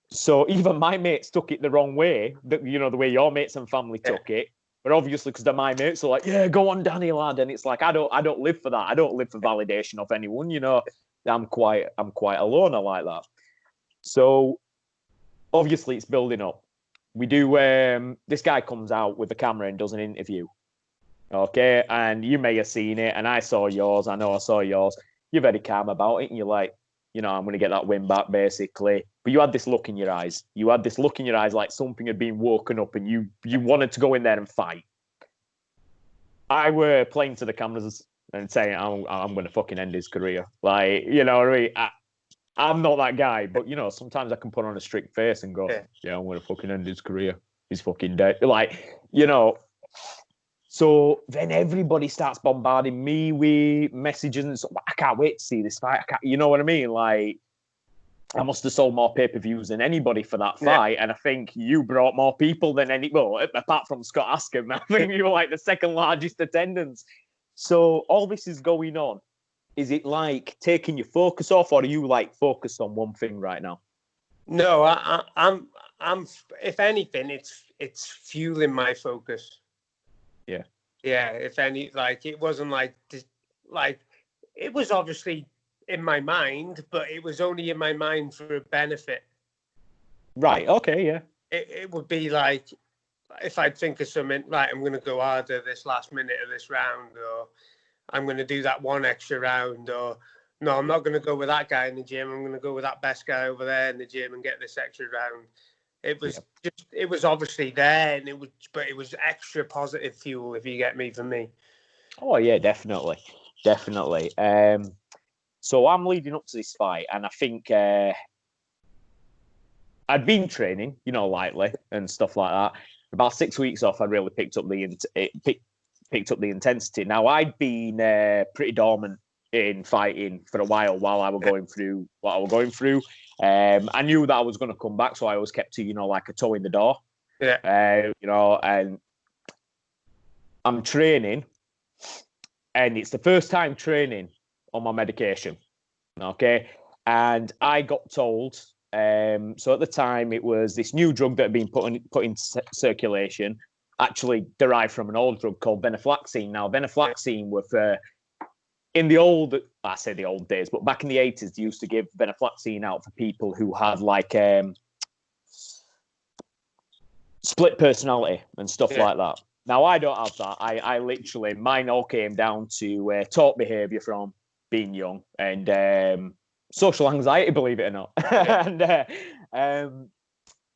So even my mates took it the wrong way, you know, the way your mates and family took it. But obviously, because they're my mates, are like, yeah, go on, Danny, lad. And it's like, I don't live for that. I don't live for validation of anyone. You know, I'm quite alone. I like that. So obviously, it's building up. We do. This guy comes out with the camera and does an interview. Okay, and you may have seen it, and I saw yours. I know I saw yours. You're very calm about it, and you're like, you know, I'm going to get that win back, basically. But you had this look in your eyes. You had this look in your eyes like something had been woken up and you wanted to go in there and fight. I were playing to the cameras and saying, I'm going to fucking end his career. Like, you know what I mean? I'm not that guy, but, you know, sometimes I can put on a strict face and go, yeah, I'm going to fucking end his career. He's fucking dead. Like, you know. So then everybody starts bombarding me with messages and stuff. I can't wait to see this fight. You know what I mean? Like, I must have sold more pay-per-views than anybody for that fight. And I think you brought more people than apart from Scott Askham. I think you were like the second largest attendance. So all this is going on. Is it like taking your focus off, or are you like focused on one thing right now? No, I'm. If anything, it's fueling my focus. Yeah. Yeah. If any, like, it wasn't like it was obviously in my mind, but it was only in my mind for a benefit. Right. Okay. Yeah. It would be like if I'd think of something, right, I'm going to go harder this last minute of this round, or I'm going to do that one extra round, or no, I'm not going to go with that guy in the gym. I'm going to go with that best guy over there in the gym and get this extra round. It was it was obviously there, and but it was extra positive fuel, if you get me, for me. Oh yeah, definitely. So I'm leading up to this fight, and I think I'd been training, you know, lightly and stuff like that. About 6 weeks off, I really picked up the intensity. Now I'd been pretty dormant in fighting for a while I was going through what I was going through. I knew that I was going to come back, so I always kept to, you know, like a toe in the door. Yeah. You know, and I'm training, and it's the first time training on my medication. Okay, and I got told. So at the time, it was this new drug that had been put in circulation, actually derived from an old drug called venlafaxine. Now, venlafaxine was in the old, I say the old days, but back in the 80s, they used to give venlafaxine out for people who had like split personality and stuff like that. Now, I don't have that. I literally, mine all came down to taught behavior from being young and social anxiety, believe it or not.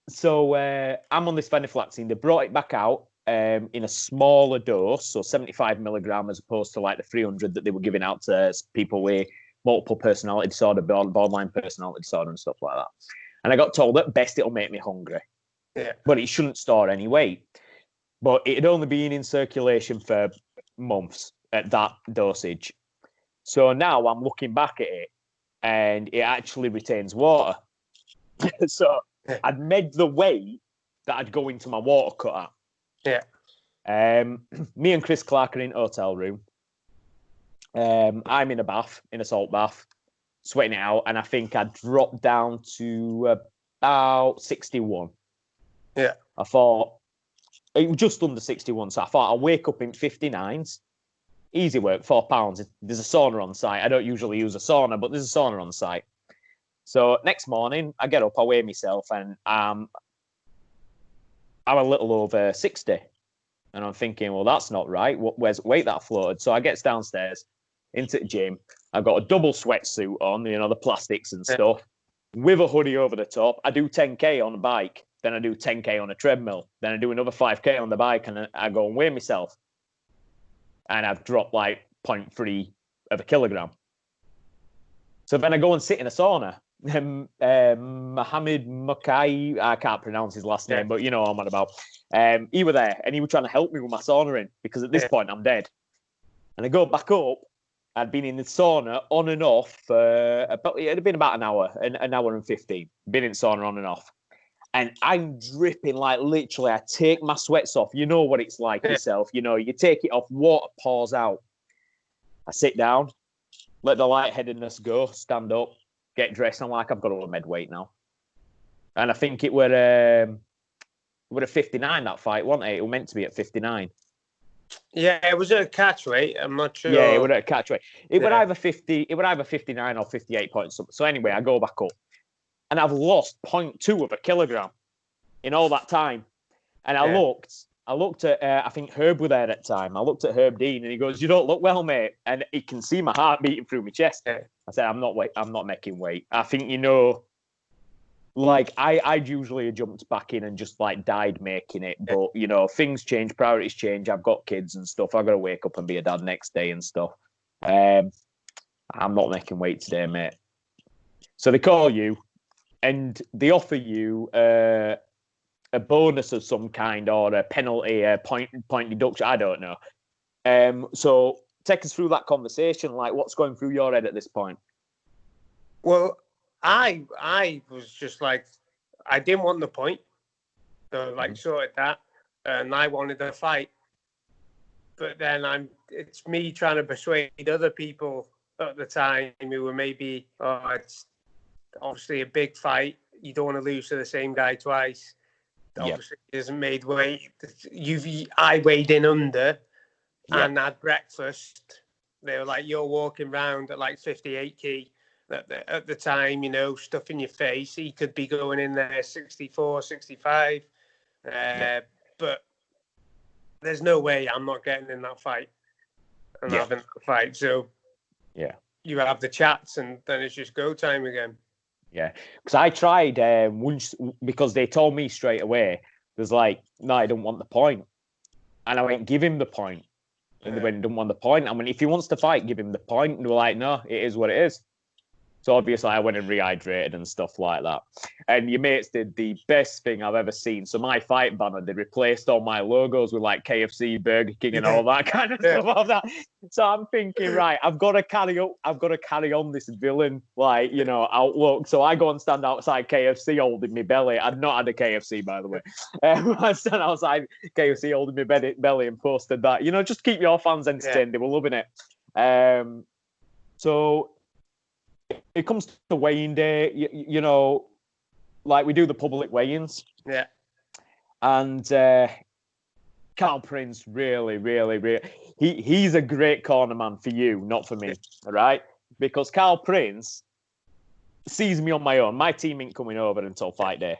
So I'm on this venlafaxine. They brought it back out in a smaller dose, so 75 milligram as opposed to like the 300 that they were giving out to people with multiple personality disorder, borderline personality disorder and stuff like that. And I got told at best it'll make me hungry, but it shouldn't store any weight. But it had only been in circulation for months at that dosage. So now I'm looking back at it, and it actually retains water. So I'd made the weight that I'd go into my water cutter. Me and Chris Clark are in a hotel room. I'm in a bath, in a salt bath, sweating it out, and I think I dropped down to about 61. I thought it was just under 61, so I thought I'll wake up in 59s. Easy work, £4. There's a sauna on site. I don't usually use a sauna, but there's a sauna on site. So next morning, I get up, I weigh myself, and I'm a little over 60. And I'm thinking, well, that's not right. Where's the weight that I floated? So I get downstairs into the gym. I've got a double sweatsuit on, you know, the plastics and stuff, with a hoodie over the top. I do 10K on a bike. Then I do 10K on a treadmill. Then I do another 5K on the bike, and I go and weigh myself. And I've dropped like 0.3 of a kilogram. So then I go and sit in a sauna. Mohammed Mukai, I can't pronounce his last name, but you know what I'm on about. He was there and he was trying to help me with my sauna in because at this point I'm dead. And I go back up. I'd been in the sauna on and off for it had been about an hour and 15. Been in sauna on and off. And I'm dripping, like literally, I take my sweats off. You know what it's like yourself. You know, you take it off, water pours out. I sit down, let the lightheadedness go, stand up, get dressed. I'm like, I've got all the med weight now. And I think it were a 59, that fight, wasn't it? It was meant to be at 59. Yeah, it was at a catch weight. I'm not sure. Yeah, it was at a catch weight. It would either 59 or 58 points. So anyway, I go back up. And I've lost 0.2 of a kilogram in all that time. And I looked at, I think Herb was there at the time. I looked at Herb Dean and he goes, "You don't look well, mate." And he can see my heart beating through my chest. I said, I'm not making weight. I think, you know, like I'd usually jumped back in and just like died making it. But, you know, things change, priorities change. I've got kids and stuff. I've got to wake up and be a dad next day and stuff. I'm not making weight today, mate. So they call you. And they offer you a bonus of some kind or a penalty, a point deduction. I don't know. So take us through that conversation. Like, what's going through your head at this point? Well, I was just like, I didn't want the point. So like sorted that. And I wanted to fight. But then it's me trying to persuade other people at the time who were maybe, it's obviously a big fight. You don't want to lose to the same guy twice. Obviously, he hasn't made weight. I weighed in under and had breakfast. They were like, "You're walking around at like 58 kg at the time, you know, stuff in your face." He could be going in there 64, 65. But there's no way I'm not getting in that fight and having that fight. So you have the chats and then it's just go time again. Yeah, because I tried once because they told me straight away. There's like, no, I don't want the point, and I went, give him the point, and they went, don't want the point. I mean, if he wants to fight, give him the point. And they were like, no, it is what it is. So obviously I went and rehydrated and stuff like that. And your mates did the best thing I've ever seen. So my fight banner, they replaced all my logos with like KFC, Burger King, and all that kind of stuff. All that. So I'm thinking, right, I've got to carry on this villain, like, you know, outlook. So I go and stand outside KFC holding my belly. I'd not had a KFC, by the way. I stand outside KFC holding my belly and posted that, you know, just keep your fans entertained. They were loving it. So it comes to weighing day, you know, like we do the public weigh-ins. Yeah. And Carl Prince, really, he's a great corner man for you, not for me, right? Because Carl Prince sees me on my own. My team ain't coming over until fight day.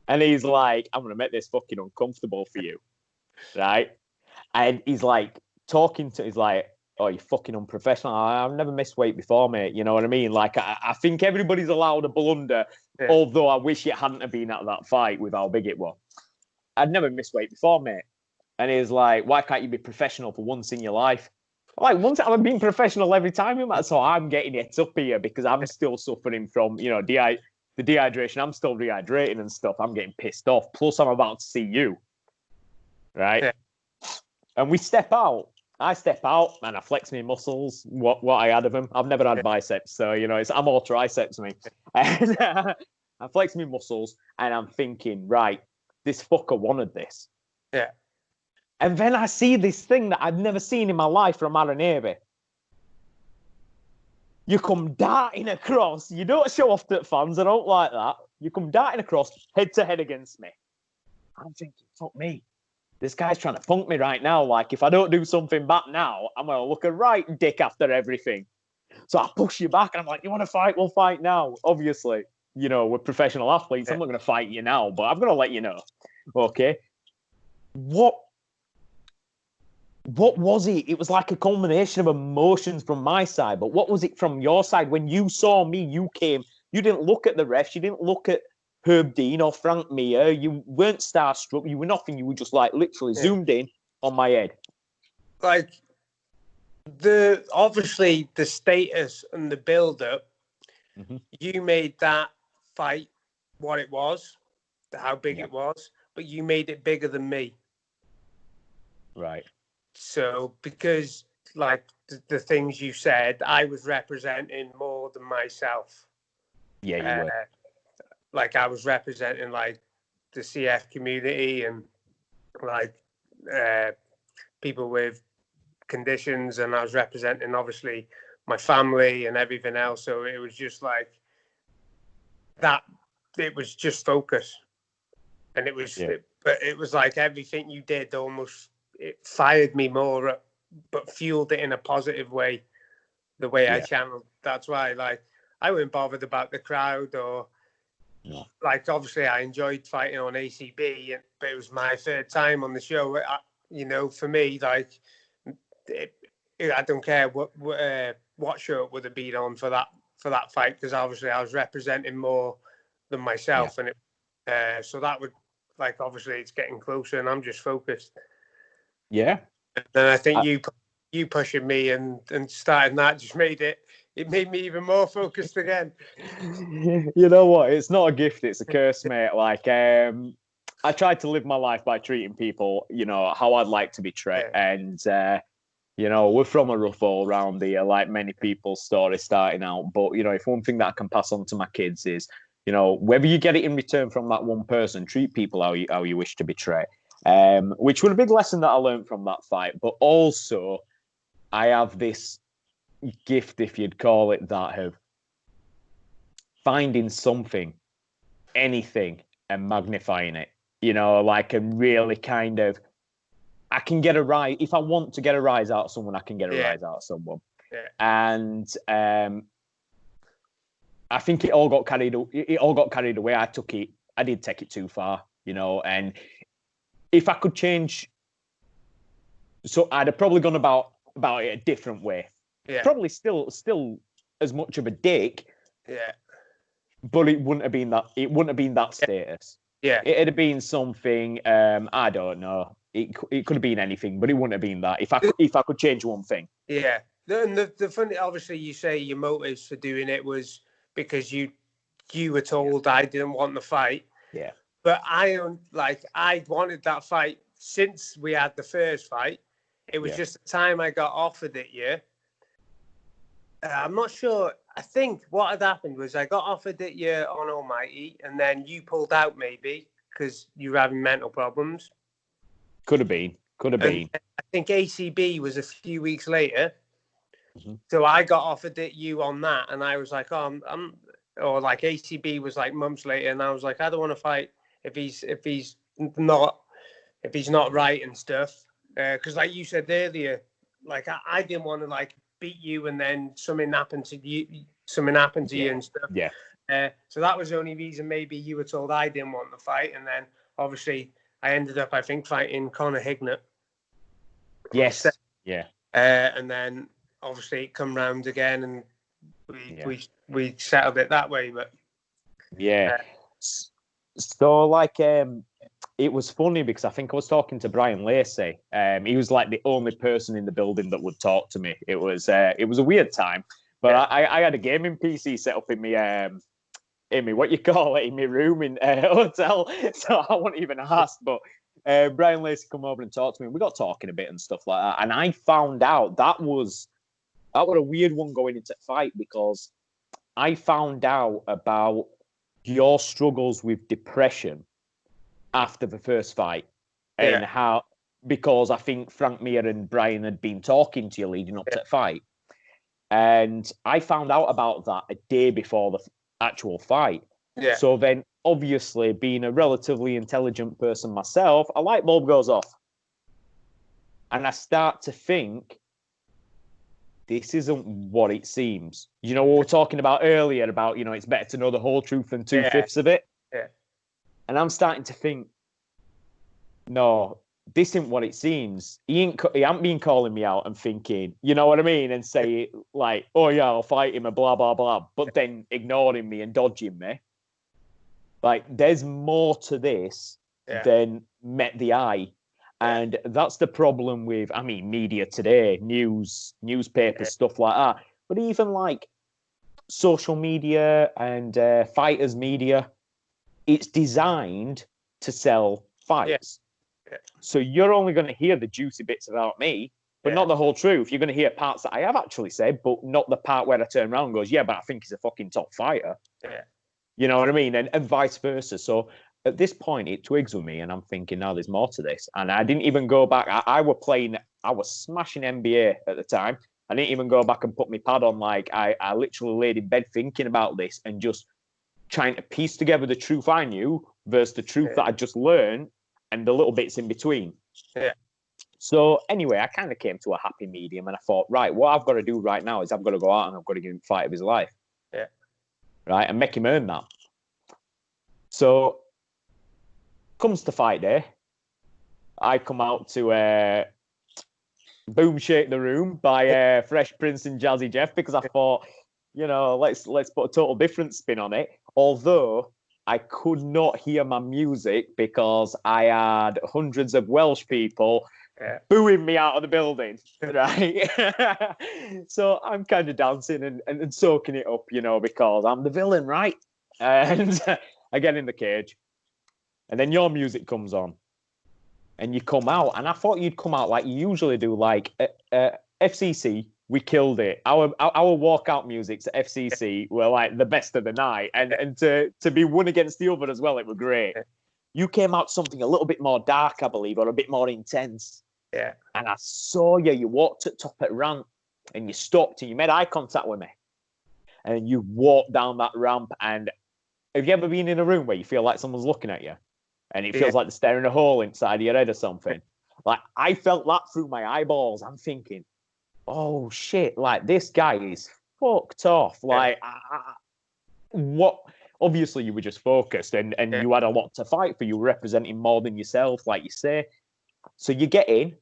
And he's like, I'm going to make this fucking uncomfortable for you, right? And he's like, he's like, "Oh, you're fucking unprofessional. I've never missed weight before, mate." You know what I mean? Like, I think everybody's allowed a blunder, although I wish it hadn't have been at that fight with how big it was. I'd never missed weight before, mate. And he's like, "Why can't you be professional for once in your life?" Like, once I've been professional every time, so I'm getting it up here because I'm still suffering from, you know, the dehydration. I'm still rehydrating and stuff. I'm getting pissed off. Plus, I'm about to see you, right? Yeah. And we step out. I step out and I flex my muscles, what I had of them. I've never had biceps, so, you know, I'm all triceps, me. And I flex my muscles and I'm thinking, right, this fucker wanted this. Yeah. And then I see this thing that I've never seen in my life from Aaron Abbey. You come darting across. You don't show off to fans. I don't like that. You come darting across head to head against me. I'm thinking, fuck me. This guy's trying to punk me right now. Like, if I don't do something back now, I'm going to look a right dick after everything. So I push you back and I'm like, you want to fight? We'll fight now. Obviously, you know, we're professional athletes. I'm not going to fight you now, but I'm going to let you know. Okay. What was it? It was like a culmination of emotions from my side. But what was it from your side? When you saw me, you came. You didn't look at the refs. You didn't look at Herb Dean or Frank Mir. You weren't starstruck. You were nothing. You were just like literally zoomed in on my head. Like, obviously the status and the build-up Mhm. You made that fight what it was, how big it was, but you made it bigger than me. Right. So because like the things you said, I was representing more than myself. Yeah, you were. Like I was representing like the CF community and like people with conditions, and I was representing obviously my family and everything else. So it was just like that. It was just focus, and but it was like everything you did almost it fired me more up, but fueled it in a positive way. The way I channeled. That's why, like, I wasn't bothered about the crowd or. No. Like, obviously, I enjoyed fighting on ACB, but it was my third time on the show. For me, like, I don't care what show it would have been on for that fight, because obviously I was representing more than myself, and so that would, like, obviously it's getting closer, and I'm just focused. Yeah. And I think you pushing me and starting that just made me even more focused again. You know what? It's not a gift; it's a curse, mate. Like, I tried to live my life by treating people, how I'd like to be treated, and we're from a rough all round here, like many people's stories starting out. But if one thing that I can pass on to my kids is, whether you get it in return from that one person, treat people how you wish to be treated. Which was a big lesson that I learned from that fight. But also, I have this gift, if you'd call it that, of finding something, anything, and magnifying it. And really kind of, I can get a rise. If I want to get a rise out of someone, I can get a rise out of someone. Yeah. And I think it all got carried away. I did take it too far, and if I could change, so I'd have probably gone about it a different way. Yeah. Probably still as much of a dick. Yeah. But it wouldn't have been that. It wouldn't have been that status. Yeah. It'd have been something. I don't know. It could have been anything, but it wouldn't have been that. If I could change one thing. Yeah. The funny, obviously, you say your motives for doing it was because you were told I didn't want the fight. Yeah. But I wanted that fight since we had the first fight. It was just the time I got offered it. Yeah. I'm not sure. I think what had happened was I got offered it on Almighty, and then you pulled out maybe because you were having mental problems. Could have been. I think ACB was a few weeks later. Mm-hmm. So I got offered it you on that, and I was like, oh, or like ACB was like months later, and I was like, I don't want to fight if he's not right and stuff. Because like you said earlier, like I didn't want to like beat you and then something happened to you and stuff. Yeah. So that was the only reason maybe you were told I didn't want the fight, and then obviously I ended up, I think, fighting Conor Hignett. Yes. Yeah. And then obviously it come round again, and we settled it that way. But yeah. So like it was funny because I think I was talking to Brian Lacey. He was like the only person in the building that would talk to me. It was a weird time, but I had a gaming PC set up in me what you call it, in my room in a hotel. So I wasn't even asked, but Brian Lacey come over and talked to me. We got talking a bit and stuff like that, and I found out that was a weird one going into the fight, because I found out about your struggles with depression after the first fight, and how, because I think Frank Mir and Brian had been talking to you leading up to the fight, and I found out about that a day before the actual fight. Yeah. So then, obviously, being a relatively intelligent person myself, a light bulb goes off, and I start to think, this isn't what it seems. What we were talking about earlier about, it's better to know the whole truth than 2/5 of it. Yeah. And I'm starting to think, no, this isn't what it seems. He ain't been calling me out and thinking, you know what I mean? And say like, oh yeah, I'll fight him and blah, blah, blah. But then ignoring me and dodging me. Like, there's more to this than met the eye. And that's the problem with, media today, newspapers, stuff like that. But even like, social media and fighters media, it's designed to sell fights. Yeah. So you're only going to hear the juicy bits about me, but not the whole truth. You're going to hear parts that I have actually said, but not the part where I turn around and goes, yeah, but I think he's a fucking top fighter. Yeah. You know what I mean? And vice versa. So at this point, it twigs with me, and I'm thinking, now there's more to this. And I didn't even go back. I was smashing NBA at the time. I didn't even go back and put my pad on. Like, I literally laid in bed thinking about this and just trying to piece together the truth I knew versus the truth that I just learned and the little bits in between. Yeah. So anyway, I kind of came to a happy medium, and I thought, right, what I've got to do right now is I've got to go out and I've got to give him a fight of his life. Yeah. Right, and make him earn that. So comes to fight day, I come out to Boom Shake the Room by Fresh Prince and Jazzy Jeff, because I thought, let's put a total different spin on it. Although I could not hear my music because I had hundreds of Welsh people booing me out of the building, right? So I'm kind of dancing and soaking it up, because I'm the villain, right? And I get in the cage, and then your music comes on, and you come out, and I thought you'd come out like you usually do, like FCC. We killed it. Our walkout musics at FCC were like the best of the night, and to be one against the other as well, it was great. You came out something a little bit more dark, I believe, or a bit more intense. Yeah. And I saw you. You walked at top at ramp, and you stopped, and you made eye contact with me, and you walked down that ramp. And have you ever been in a room where you feel like someone's looking at you, and it feels like they're staring a hole inside of your head or something? Like, I felt that through my eyeballs. I'm thinking, oh shit, like this guy is fucked off. Like, what? Obviously, you were just focused, and you had a lot to fight for. You were representing more than yourself, like you say. So you get in,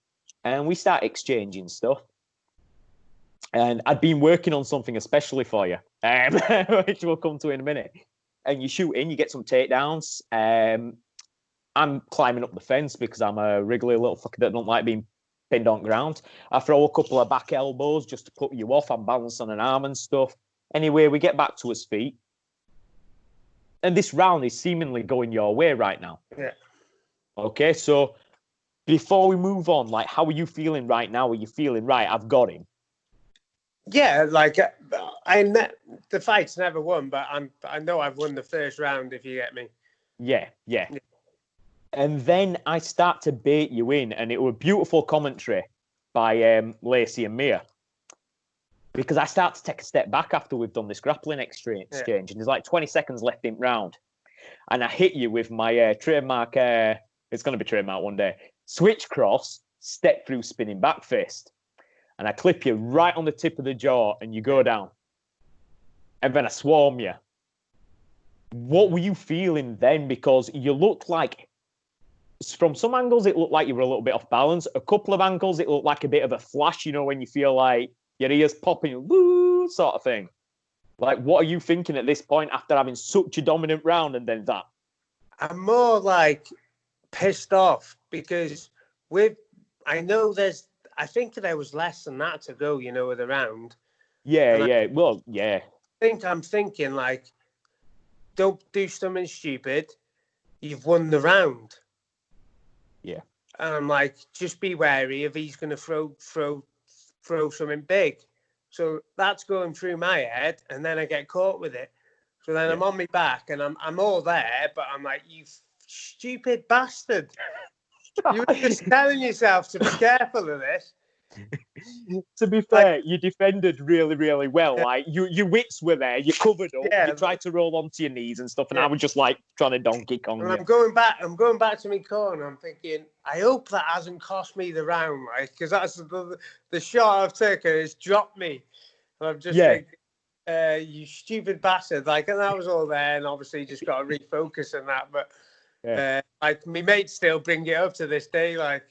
and we start exchanging stuff. And I'd been working on something especially for you, which we'll come to in a minute. And you shoot in, you get some takedowns. I'm climbing up the fence because I'm a wriggly little fucker that don't like being pinned on ground. I throw a couple of back elbows just to put you off. I'm balanced on an arm and stuff. Anyway, we get back to his feet. And this round is seemingly going your way right now. Yeah. Okay, so before we move on, like, how are you feeling right now? Are you feeling, right, I've got him? Yeah, like the fight's never won, but I know I've won the first round, if you get me. Yeah. And then I start to bait you in, and it was beautiful commentary by Lacey and Mia. Because I start to take a step back after we've done this grappling exchange, and there's like 20 seconds left in round. And I hit you with my trademark, it's going to be trademark one day, switch cross, step through spinning back fist. And I clip you right on the tip of the jaw, and you go down. And then I swarm you. What were you feeling then? Because you looked like, from some angles, it looked like you were a little bit off balance. A couple of angles, it looked like a bit of a flash, when you feel like your ears popping, woo, sort of thing. Like, what are you thinking at this point after having such a dominant round and then that? I'm more like pissed off because I think there was less than that to go, with the round. Yeah. I'm thinking, like, don't do something stupid. You've won the round. Yeah. And I'm like, just be wary if he's going to throw something big. So that's going through my head, and then I get caught with it. So then I'm on my back, and I'm all there, but I'm like, you stupid bastard. You were just telling yourself to be careful of this. To be fair, you defended really, really well. Like, your wits were there, you covered up, you tried to roll onto your knees and stuff, and I was just like trying to Donkey Kong you. I'm going back to my corner. I'm thinking, I hope that hasn't cost me the round, right? Because that's the shot I've taken has dropped me. And I'm just thinking, you stupid bastard. Like, and that was all there, and obviously just got to refocus on that. But like, my mates still bring it up to this day, like.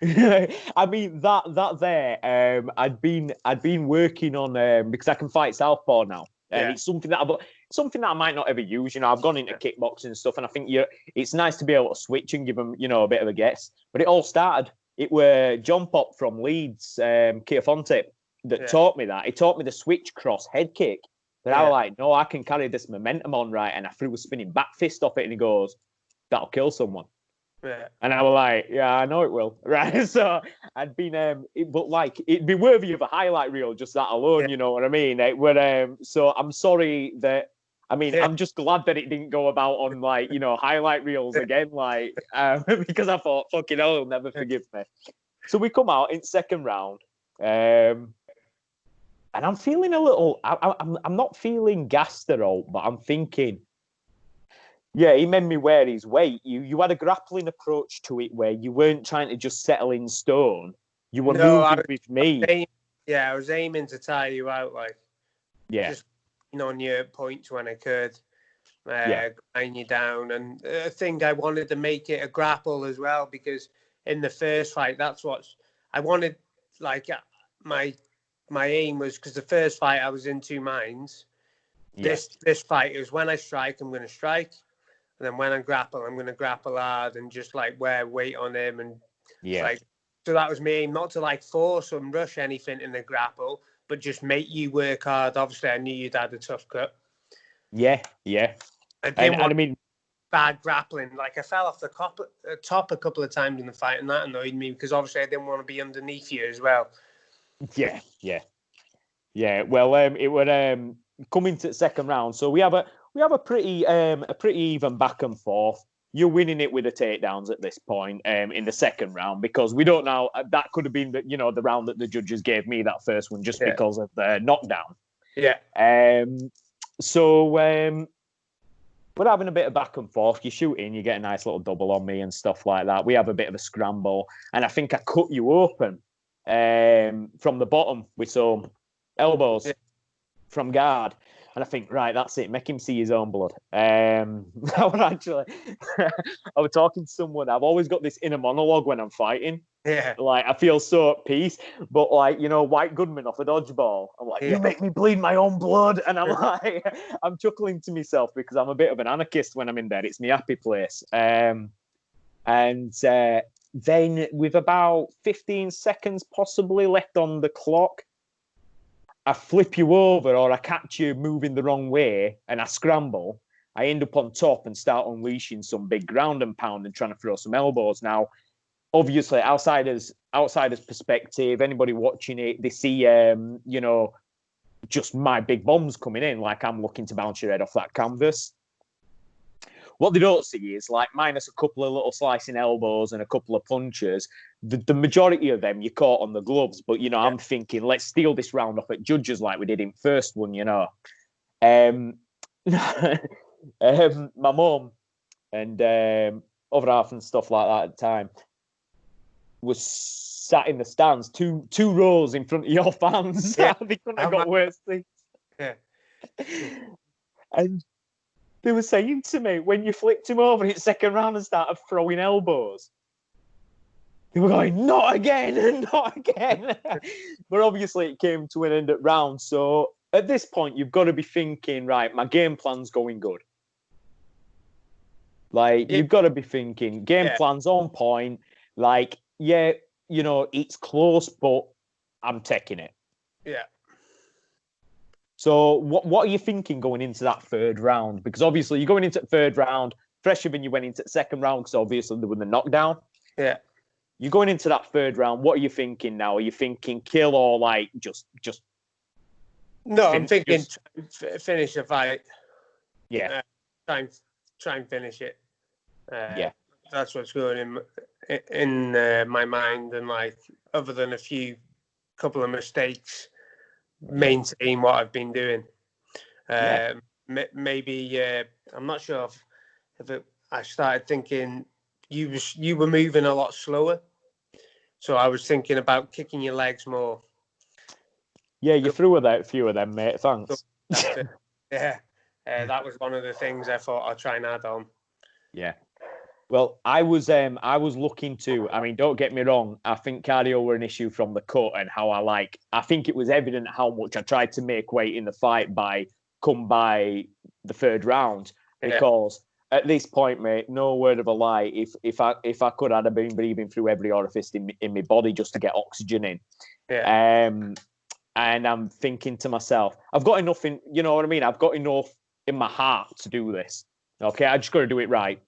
I mean that there. I'd been working on because I can fight southpaw now, and it's something that I might not ever use. I've gone into kickboxing and stuff, and I think it's nice to be able to switch and give them a bit of a guess. But it all started. It were John Pop from Leeds, Kia Fonte. that taught me that. He taught me the switch cross head kick. But I was like, no, I can carry this momentum on, right? And I threw a spinning back fist off it, and he goes, that'll kill someone. Yeah. And I was like, yeah, I know it will, right? So I'd been, but like, it'd be worthy of a highlight reel, just that alone, you know what I mean? It would, so I'm sorry that, I mean, I'm just glad that it didn't go about on like, you know, highlight reels again, like, because I thought, fucking hell, he'll never forgive me. So we come out in second round, and I'm feeling a little. I'm not feeling gassed at all, but I'm thinking, yeah, he made me wear his weight. You had a grappling approach to it where you weren't trying to just settle in stone. You were moving with me. I was aiming to tire you out, like, just on your points when I could, grind you down. And I think I wanted to make it a grapple as well, because in the first fight, that's what I wanted. Like, my aim was, because the first fight I was in two minds. This fight is, when I strike, I'm going to strike, and then when I grapple, I'm going to grapple hard and just like wear weight on him, and like, so that was my aim, not to like force or rush anything in the grapple, but just make you work hard. Obviously, I knew you'd had a tough cut. I didn't want, I mean, bad grappling. Like, I fell off the top a couple of times in the fight, and that annoyed me, because obviously I didn't want to be underneath you as well. Well, it would come into the second round, so we have a pretty even back and forth. You're winning it with the takedowns at this point in the second round, because we don't know, that could have been the round that the judges gave me that first one, just because of the knockdown. So we're having a bit of back and forth. You're shooting, you get a nice little double on me and stuff like that. We have a bit of a scramble, and I think I cut you open from the bottom with some elbows from guard. And I think, right, that's it. Make him see his own blood. I was talking to someone. I've always got this inner monologue when I'm fighting. Like, I feel so at peace. But, like, White Goodman off a dodgeball. I'm like, you make me bleed my own blood. And I'm like, I'm chuckling to myself, because I'm a bit of an anarchist when I'm in there. It's my happy place. Then with about 15 seconds possibly left on the clock, I flip you over, or I catch you moving the wrong way, and I scramble. I end up on top and start unleashing some big ground and pound and trying to throw some elbows. Now, obviously, outsiders' perspective, anybody watching it, they see, just my big bombs coming in, like I'm looking to bounce your head off that canvas. What they don't see is, like, minus a couple of little slicing elbows and a couple of punches, the majority of them you caught on the gloves. But, I'm thinking, let's steal this round off at judges like we did in first one, My mum and other half and stuff like that at the time was sat in the stands, two rows in front of your fans. They couldn't have got worse things. And they were saying to me, when you flipped him over in second round and started throwing elbows, they were going, not again, not again. But obviously it came to an end at round. So at this point, you've got to be thinking, right, my game plan's going good. Like, you've got to be thinking, game plan's on point. Like, it's close, but I'm taking it. So what are you thinking going into that third round? Because obviously you're going into the third round fresher than you went into the second round, because obviously there was the knockdown. You're going into that third round. What are you thinking now? Are you thinking kill, or like just? No, I'm thinking finish the fight. Try and finish it. That's what's going in my mind, and like, other than couple of mistakes, maintain what I've been doing. Maybe I'm not sure if I started thinking you were moving a lot slower, so I was thinking about kicking your legs more. You threw a few of them, mate. Thanks. That was one of the things I thought I'd try and add on. Well, I was looking to. I mean, don't get me wrong. I think cardio were an issue from the cut, and how I think it was evident how much I tried to make weight in the fight by the third round. Because at this point, mate, no word of a lie. If I could, I'd have been breathing through every orifice in my body just to get oxygen in. And I'm thinking to myself, I've got enough in, you know what I mean? I've got enough in my heart to do this. Okay, I just got to do it right.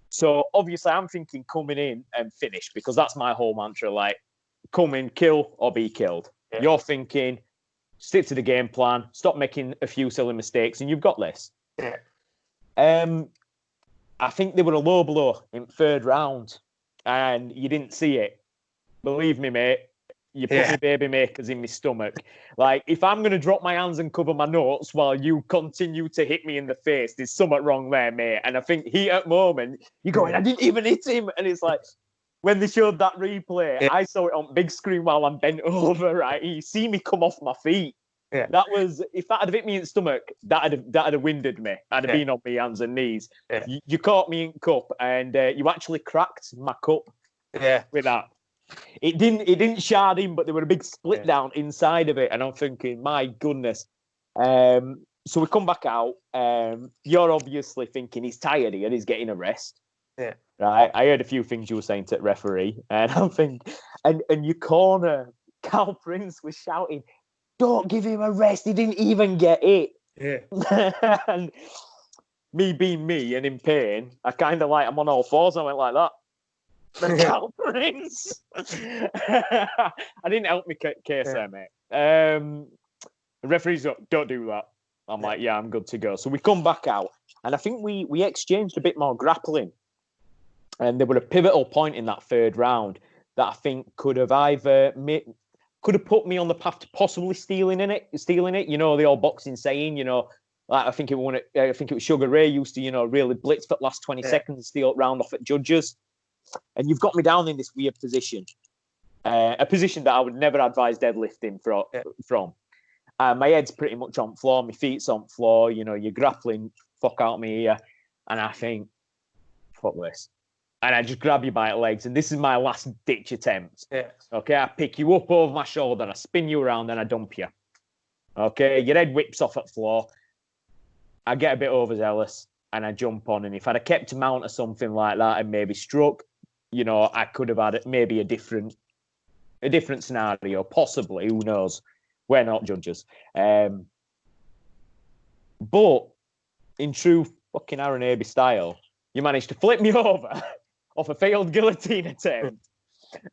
So obviously I'm thinking coming in and finish, because that's my whole mantra, like come in, kill or be killed. Yeah. You're thinking, stick to the game plan, stop making a few silly mistakes, and you've got this. Yeah. I think they were a low blow in third round, and you didn't see it. Believe me, mate. You put me baby makers in my stomach. Like, if I'm going to drop my hands and cover my nuts while you continue to hit me in the face, there's something wrong there, mate. And I think he, at the moment, you're going, I didn't even hit him. And it's like, when they showed that replay, I saw it on big screen while I'm bent over, right? You see me come off my feet. Yeah. That was, if that had hit me in the stomach, that'd have winded me. I'd have been on my hands and knees. Yeah. You caught me in cup, and you actually cracked my cup with that. It didn't shard in, but there were a big split down inside of it, and I'm thinking, my goodness. So we come back out. You're obviously thinking he's tired here, he's getting a rest. Yeah. Right. I heard a few things you were saying to the referee, and I'm thinking, and your corner, Cal Prince was shouting, "Don't give him a rest. He didn't even get it." Yeah. And me being me and in pain, I kind of like, I'm on all fours. I went like that. The Cal Prince. I didn't help me case there, mate. The referees don't do that. I'm like, yeah, I'm good to go. So we come back out, and I think we exchanged a bit more grappling. And there were a pivotal point in that third round that I think could have either could have put me on the path to possibly stealing it. You know, the old boxing saying, you know, like I think it was Sugar Ray used to, you know, really blitz for the last 20 seconds and steal it round off at judges. And you've got me down in this weird position, a position that I would never advise deadlifting from. My head's pretty much on floor, my feet's on floor, you know, you're grappling, fuck out me ear. And I think, fuck this. And I just grab you by the legs, and this is my last ditch attempt. Yeah. Okay, I pick you up over my shoulder, I spin you around, and I dump you. Okay, your head whips off at the floor. I get a bit overzealous, and I jump on. And if I'd have kept a mount or something like that and maybe struck, you know, I could have had maybe a different scenario, possibly. Who knows? We're not judges. But in true fucking Aaron Abbey style, you managed to flip me over off a failed guillotine attempt.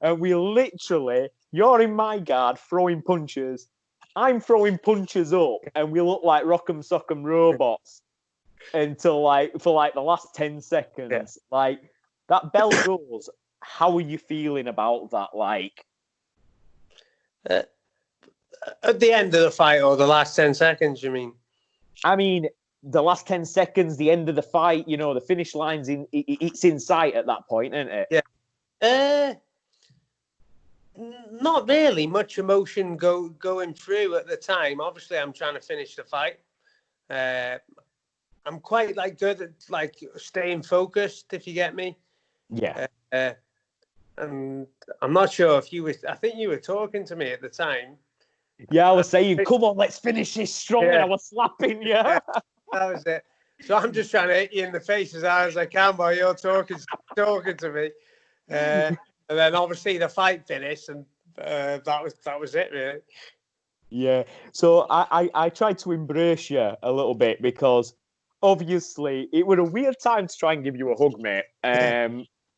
And we literally, you're in my guard throwing punches. I'm throwing punches up, and we look like Rock'em Sock'em robots until for the last 10 seconds. Yeah. Like, that bell goes. How are you feeling about that? Like, at the end of the fight, or the last 10 seconds, you mean? I mean, the last 10 seconds, the end of the fight, you know, the finish line's it's in sight at that point, isn't it? Yeah. Not really much emotion going through at the time. Obviously, I'm trying to finish the fight. I'm quite good at staying focused, if you get me. Yeah. And I'm not sure if you were. I think you were talking to me at the time. Yeah, I was saying, "Come on, let's finish this strong," and I was slapping you. Yeah, that was it. So I'm just trying to hit you in the face as hard as I can while you're talking to me. And then obviously the fight finished, and that was it, really. Yeah. So I tried to embrace you a little bit, because obviously it was a weird time to try and give you a hug, mate.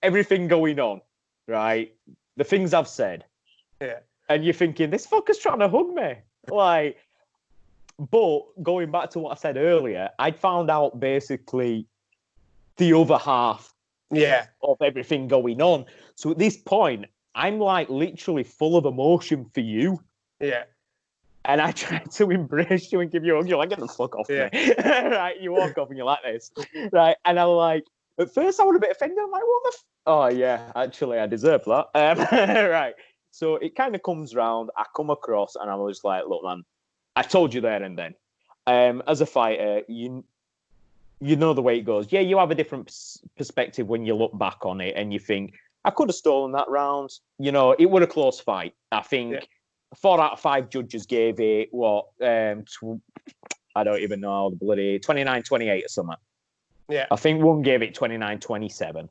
Everything going on, right? The things I've said. Yeah. And you're thinking, this fucker's trying to hug me. Like, but going back to what I said earlier, I'd found out basically the other half of everything going on. So at this point, I'm like literally full of emotion for you. Yeah. And I tried to embrace you and give you a hug. You're like, get the fuck off me. Right? You walk off and you're like this. Right? And I'm like, at first I was a bit offended. I'm like, what the oh, yeah, actually, I deserve that. Right. So it kind of comes round. I come across and I was like, look, man, I told you there and then. As a fighter, you know the way it goes. Yeah, you have a different perspective when you look back on it and you think, I could have stolen that round. You know, it was a close fight. I think 4 out of 5 judges gave it, I don't even know, the bloody 29-28 or something. Yeah. I think one gave it 29-27.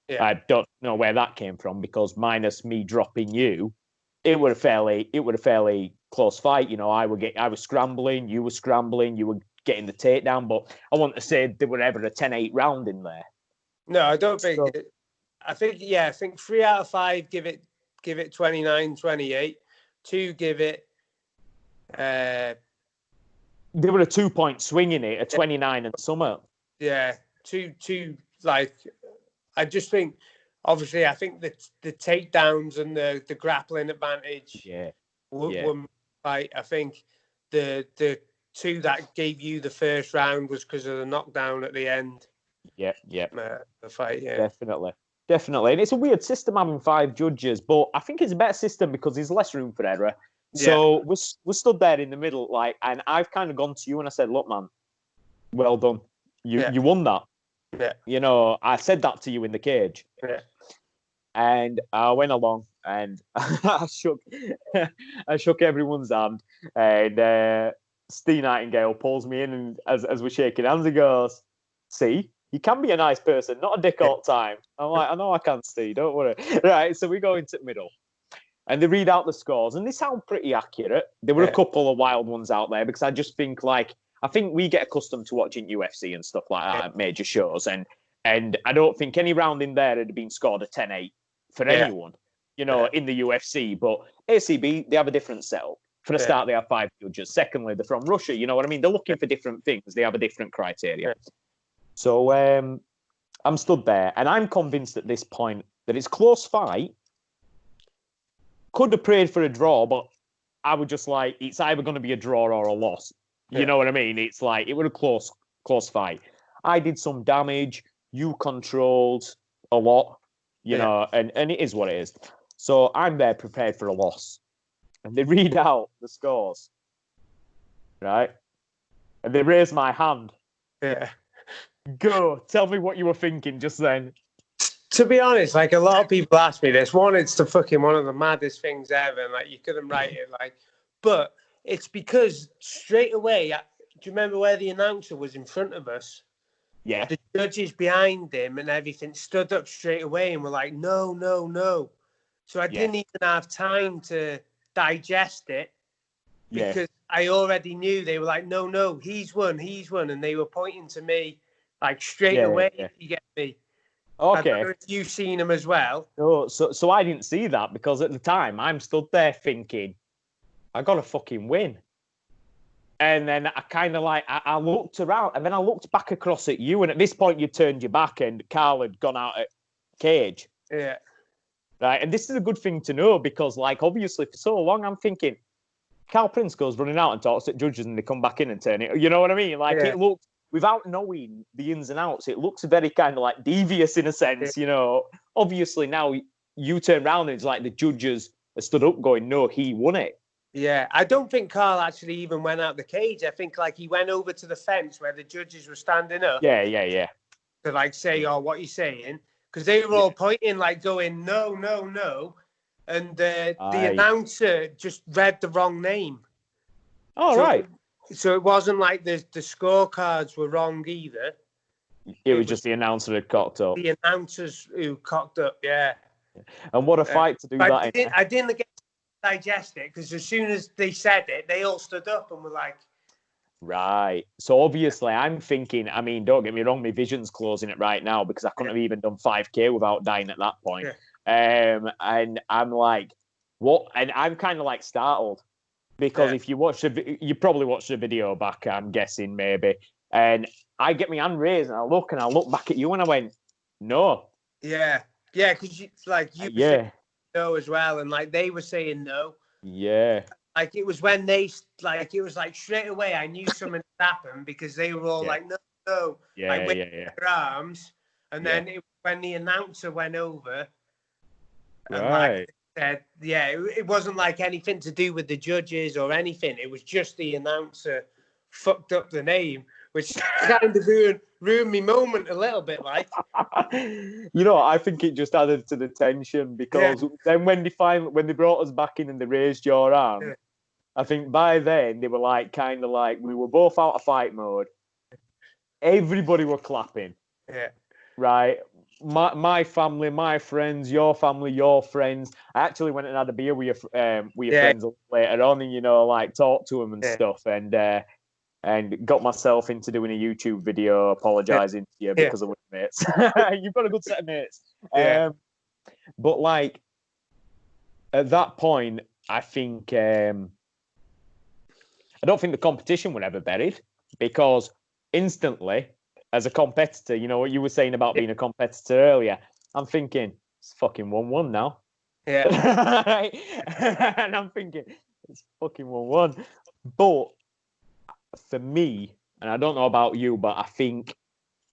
Yeah. I don't know where that came from, because minus me dropping you, it would have fairly close fight. I was scrambling, you were scrambling, you were getting the takedown, but I want to say there were ever a 10-8 round in there. No, I don't think. I think 3 out of 5 give it 29-28. 2 give it. There were a 2-point swing in it, a 29 and summer. Yeah, two. Like, I just think, obviously, I think that the takedowns and the grappling advantage. Yeah. Were fight. I think the 2 that gave you the first round was because of the knockdown at the end. Yeah. The fight. Yeah. Definitely. And it's a weird system having 5 judges, but I think it's a better system because there's less room for error. So we're stood there in the middle, and I've kind of gone to you and I said, look, man, well done. You won that. Yeah. I said that to you in the cage. Yeah. And I went along and I shook everyone's hand. And Steve Nightingale pulls me in, and as we're shaking hands, he goes, see, you can be a nice person, not a dick all the time. I'm like, I know I can, Steve, don't worry. Right, so we go into the middle. And they read out the scores, and they sound pretty accurate. There were a couple of wild ones out there because I just think, I think we get accustomed to watching UFC and stuff like that at major shows. And I don't think any round in there had been scored a 10-8 for anyone, in the UFC. But ACB, they have a different setup. For a start, they have 5 judges. Secondly, they're from Russia. You know what I mean? They're looking for different things. They have a different criteria. So I'm stood there, and I'm convinced at this point that it's a close fight. Could have prayed for a draw, but I would just it's either going to be a draw or a loss. You know what I mean? It's it was a close fight. I did some damage. You controlled a lot, you know, and it is what it is. So I'm there prepared for a loss. And they read out the scores, right? And they raise my hand. Yeah. Go, tell me what you were thinking just then. To be honest, a lot of people ask me this. One, it's one of the maddest things ever, and you couldn't write it. But it's because straight away, do you remember where the announcer was in front of us? Yeah. The judges behind him and everything stood up straight away and were like, no, no, no. So I didn't even have time to digest it because I already knew they were like, no, no, he's won. And they were pointing to me straight away, if you get me. Okay. I don't know if you've seen him as well. Oh, so I didn't see that because at the time I'm stood there thinking, I got to fucking win. And then I kind of I looked around and then I looked back across at you. And at this point, you turned your back and Carl had gone out at cage. Yeah. Right. And this is a good thing to know because, obviously, for so long, I'm thinking Carl Prince goes running out and talks to judges and they come back in and turn it. You know what I mean? It looks, without knowing the ins and outs, it looks very kind of devious in a sense, you know. Obviously, now you turn around and it's the judges are stood up going, no, he won it. Yeah, I don't think Carl actually even went out the cage. I think he went over to the fence where the judges were standing up. Yeah. To say, oh, what are you saying? Because they were all pointing, going, no, no, no. And the announcer just read the wrong name. Oh, right. So it wasn't the scorecards were wrong either. It was just the announcer had cocked up. The announcers who cocked up, yeah. And what a fight to do that. I didn't get to digest it because as soon as they said it, they all stood up and were like, right. So obviously I'm thinking, don't get me wrong, my vision's closing it right now because I couldn't have even done 5K without dying at that point. Yeah. And I'm like, what? And I'm kind of startled because if you watch you probably watched the video back, I'm guessing maybe. And I get my hand raised and I look back at you and I went, no. Yeah. Yeah. Because you were saying no as well. And they were saying no. Yeah. It was when they it was straight away I knew something had happened because they were all no, no. Their arms, and then when the announcer went over, and said, it wasn't anything to do with the judges or anything. It was just the announcer fucked up the name, which kind of ruined my moment a little bit. You know, I think it just added to the tension because then when they brought us back in and they raised your arm. I think by then they were we were both out of fight mode. Everybody were clapping. Yeah. Right. my family, my friends, your family, your friends. I actually went and had a beer with your Yeah, friends later on, and like talked to them and yeah, stuff, and got myself into doing a YouTube video apologizing to you yeah, because of my mates. You've got a good set of mates. yeah, But like at that point, I think I don't think the competition would ever buried because instantly, as a competitor, what you were saying about being a competitor earlier, I'm thinking it's fucking 1-1 now. yeah, And I'm thinking it's fucking 1-1. But for me, and I don't know about you, but I think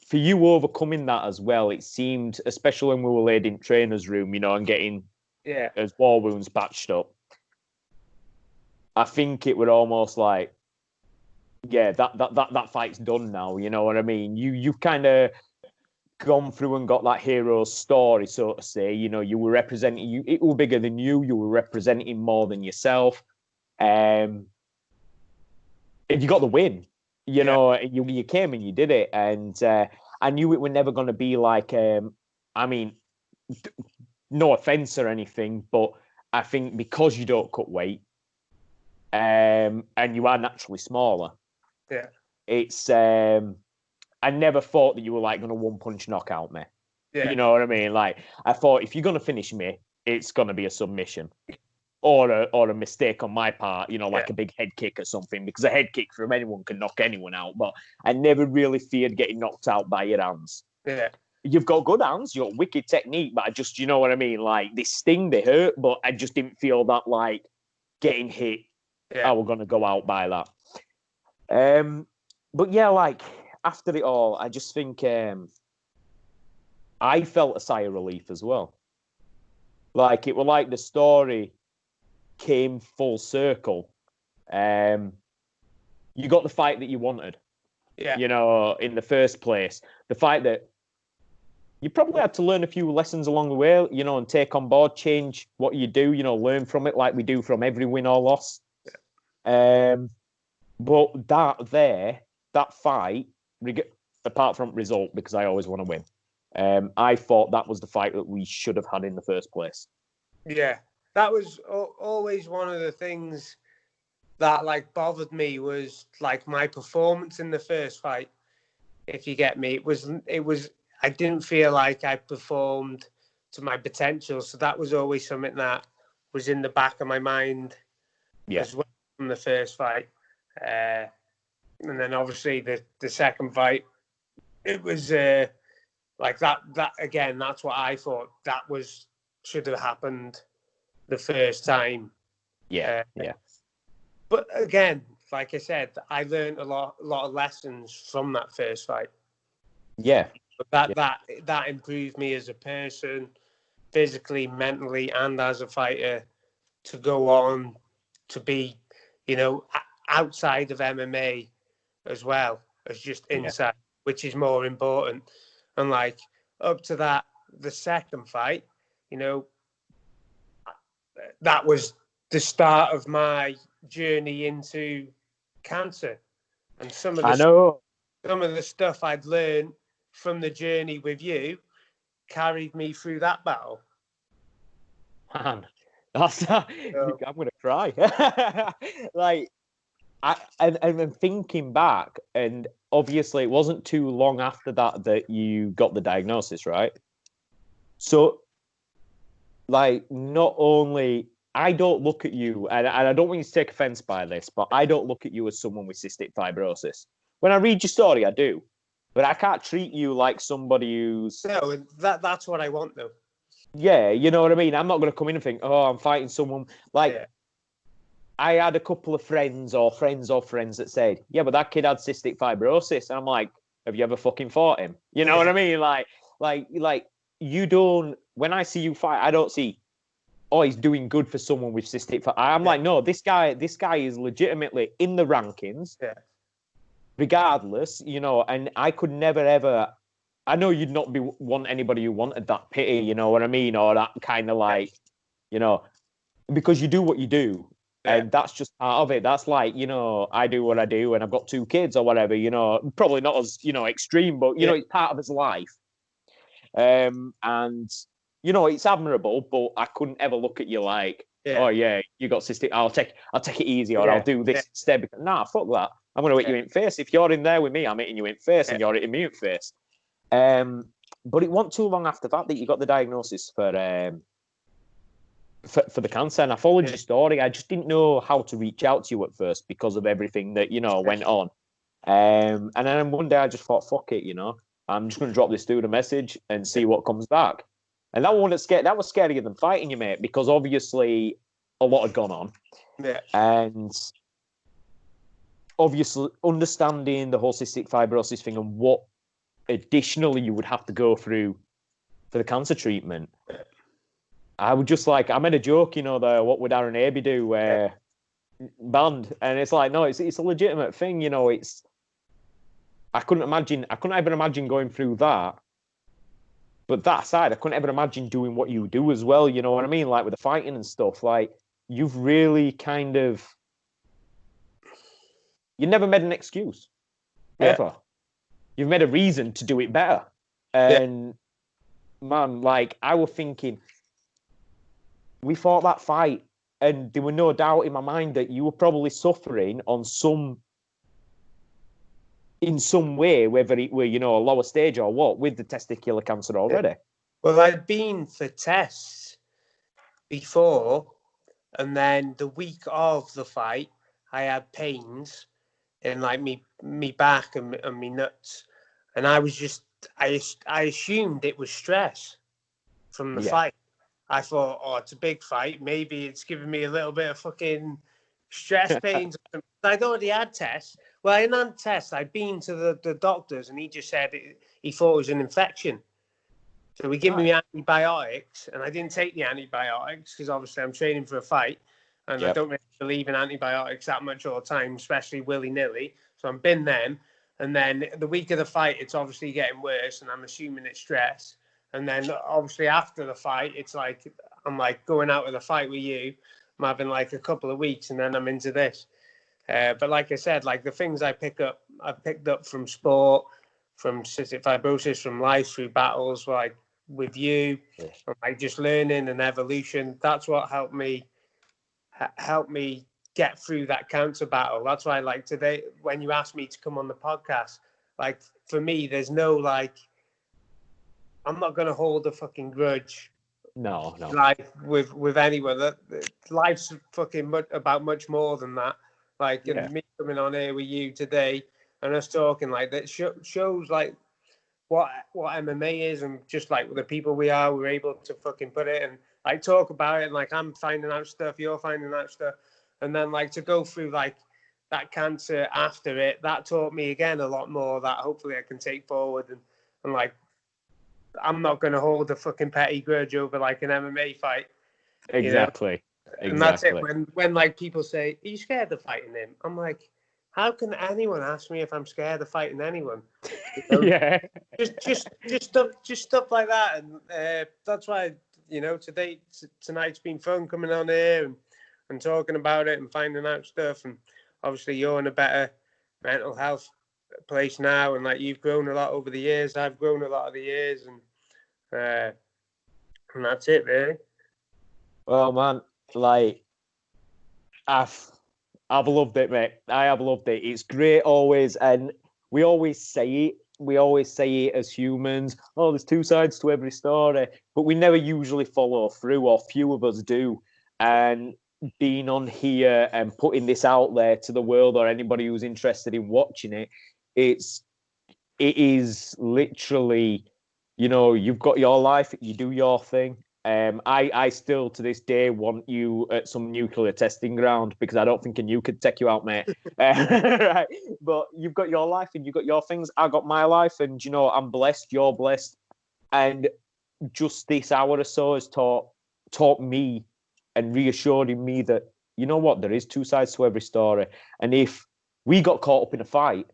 for you overcoming that as well, it seemed, especially when we were laid in trainer's room, and getting yeah, his war wounds patched up, I think it would almost like, yeah, that fight's done now. You know what I mean? You've kind of gone through and got that hero's story, so to say. You were representing you. It was bigger than you. You were representing more than yourself. And you got the win. yeah, You came and you did it, and I knew it were never going to be like. I mean, no offense or anything, but I think because you don't cut weight, and you are naturally smaller, yeah, it's. I never thought that you were like going to one punch knockout me. yeah, You know what I mean? Like I thought if you're going to finish me, it's going to be a submission or a mistake on my part. yeah, Like a big head kick or something. Because a head kick from anyone can knock anyone out. But I never really feared getting knocked out by your hands. yeah, You've got good hands, you've got wicked technique, but I just, you know what I mean? Like they sting, they hurt, but I just didn't feel that like getting hit. yeah, I was going to go out by that. But yeah, like after it all, I just think I felt a sigh of relief as well. Like it was like the story came full circle. You got the fight that you wanted, yeah, in the first place. The fight that you probably had to learn a few lessons along the way, and take on board, change what you do, learn from it like we do from every win or loss. But that fight, apart from result, because I always want to win, I thought that was the fight that we should have had in the first place. yeah. That was always one of the things that like bothered me was like my performance in the first fight. If you get me, it was. I didn't feel like I performed to my potential, so that was always something that was in the back of my mind as well from the first fight. And then obviously the second fight, it was like that. That again, that's what I thought that should have happened the first time. Yeah. But again, like I said, I learned a lot of lessons from that first fight. Yeah. But that improved me as a person, physically, mentally, and as a fighter, to go on to be, outside of MMA as well as just inside, which is more important. And like up to that, the second fight, that was the start of my journey into cancer, and some of the stuff I'd learned from the journey with you carried me through that battle. Man, I'm gonna cry. Like I'm thinking back, and obviously it wasn't too long after that you got the diagnosis, right? So, like, not only I don't look at you, and I don't want you to take offense by this, but I don't look at you as someone with cystic fibrosis. When I read your story, I do, but I can't treat you like somebody who's No, that's what I want, though. Yeah, you know what I mean? I'm not going to come in and think, oh, I'm fighting someone. Like, Yeah. I had a couple of friends that said, yeah, but that kid had cystic fibrosis. And I'm like, have you ever fucking fought him? You know what I mean? Like you don't, when I see you fight, I don't see, oh, he's doing good for someone with cystic fibrosis. I'm like, no, this guy is legitimately in the rankings, regardless, and I could never, ever, I know you'd not want anybody who wanted that pity, you know what I mean? Or that kind of like, because you do what you do. And that's just part of it. That's like, I do what I do and I've got 2 kids or whatever, probably not as, extreme, but, it's part of his life. And you know, it's admirable, but I couldn't ever look at you like, oh yeah, you got cystic. I'll take it easy, or I'll do this instead. Nah, fuck that. I'm going to hit you in face. If you're in there with me, I'm hitting you in face, and you're hitting me in face. But it wasn't too long after that you got the diagnosis for the cancer, and I followed your story. I just didn't know how to reach out to you at first because of everything that went on. And then one day I just thought, fuck it, I'm just going to drop this dude a message and see what comes back. And that one that was scarier than fighting you, mate, because obviously a lot had gone on. Yeah. And obviously understanding the whole cystic fibrosis thing and what additionally you would have to go through for the cancer treatment. I would just I made a joke, what would Aaron Abbey do? Banned. And it's like, no, it's a legitimate thing, I couldn't ever imagine going through that. But that aside, I couldn't ever imagine doing what you do as well, you know what I mean? Like with the fighting and stuff. Like, you've really kind of... You never made an excuse. Ever. You've made a reason to do it better. And, man, I was thinking... We fought that fight, and there were no doubt in my mind that you were probably suffering in some way, whether it were, a lower stage or what, with the testicular cancer already. Well, I'd been for tests before, and then the week of the fight, I had pains in me back and me nuts, and I was just I assumed it was stress from the fight. I thought, oh, it's a big fight. Maybe it's giving me a little bit of fucking stress pains. I'd already had tests. Well, I hadn't had tests. I'd been to the doctors, and he just said he thought it was an infection. So he gave me antibiotics, and I didn't take the antibiotics because obviously I'm training for a fight, and I don't really believe in antibiotics that much all the time, especially willy-nilly. So I'm bin them. And then the week of the fight, it's obviously getting worse, and I'm assuming it's stress. And then obviously after the fight, it's I'm going out with a fight with you. I'm having a couple of weeks, and then I'm into this. But like I said, the things I've picked up from sport, from cystic fibrosis, from life through battles, with you, just learning and evolution. That's what helped me get through that cancer battle. That's why, today, when you asked me to come on the podcast, for me, there's no I'm not going to hold a fucking grudge. No. With anyone. Life's fucking about much more than that. And me coming on here with you today and us talking that shows what MMA is, and just with the people we're able to fucking put it and talk about it, and I'm finding out stuff, you're finding out stuff, and then to go through that cancer after it, that taught me again a lot more that hopefully I can take forward, and I'm not going to hold a fucking petty grudge over an MMA fight. Exactly. And that's it. When people say, "Are you scared of fighting him?" I'm like, how can anyone ask me if I'm scared of fighting anyone? Just stuff like that, and that's why tonight's been fun coming on here and talking about it and finding out stuff. And obviously, you're in a better mental health place now, and you've grown a lot over the years. I've grown a lot of the years, and that's it, really. Well, man, I've loved it, mate. I have loved it. It's great always, and we always say it. We always say it as humans. Oh, there's two sides to every story, but we never usually follow through, or few of us do. And being on here and putting this out there to the world, or anybody who's interested in watching it, it is literally, you've got your life, you do your thing. I still, to this day, want you at some nuclear testing ground, because I don't think a nuke could take you out, mate. Right. But you've got your life and you've got your things. I got my life, and, I'm blessed, you're blessed. And just this hour or so has taught me and reassured me that, you know what, there is two sides to every story. And if we got caught up in a fight,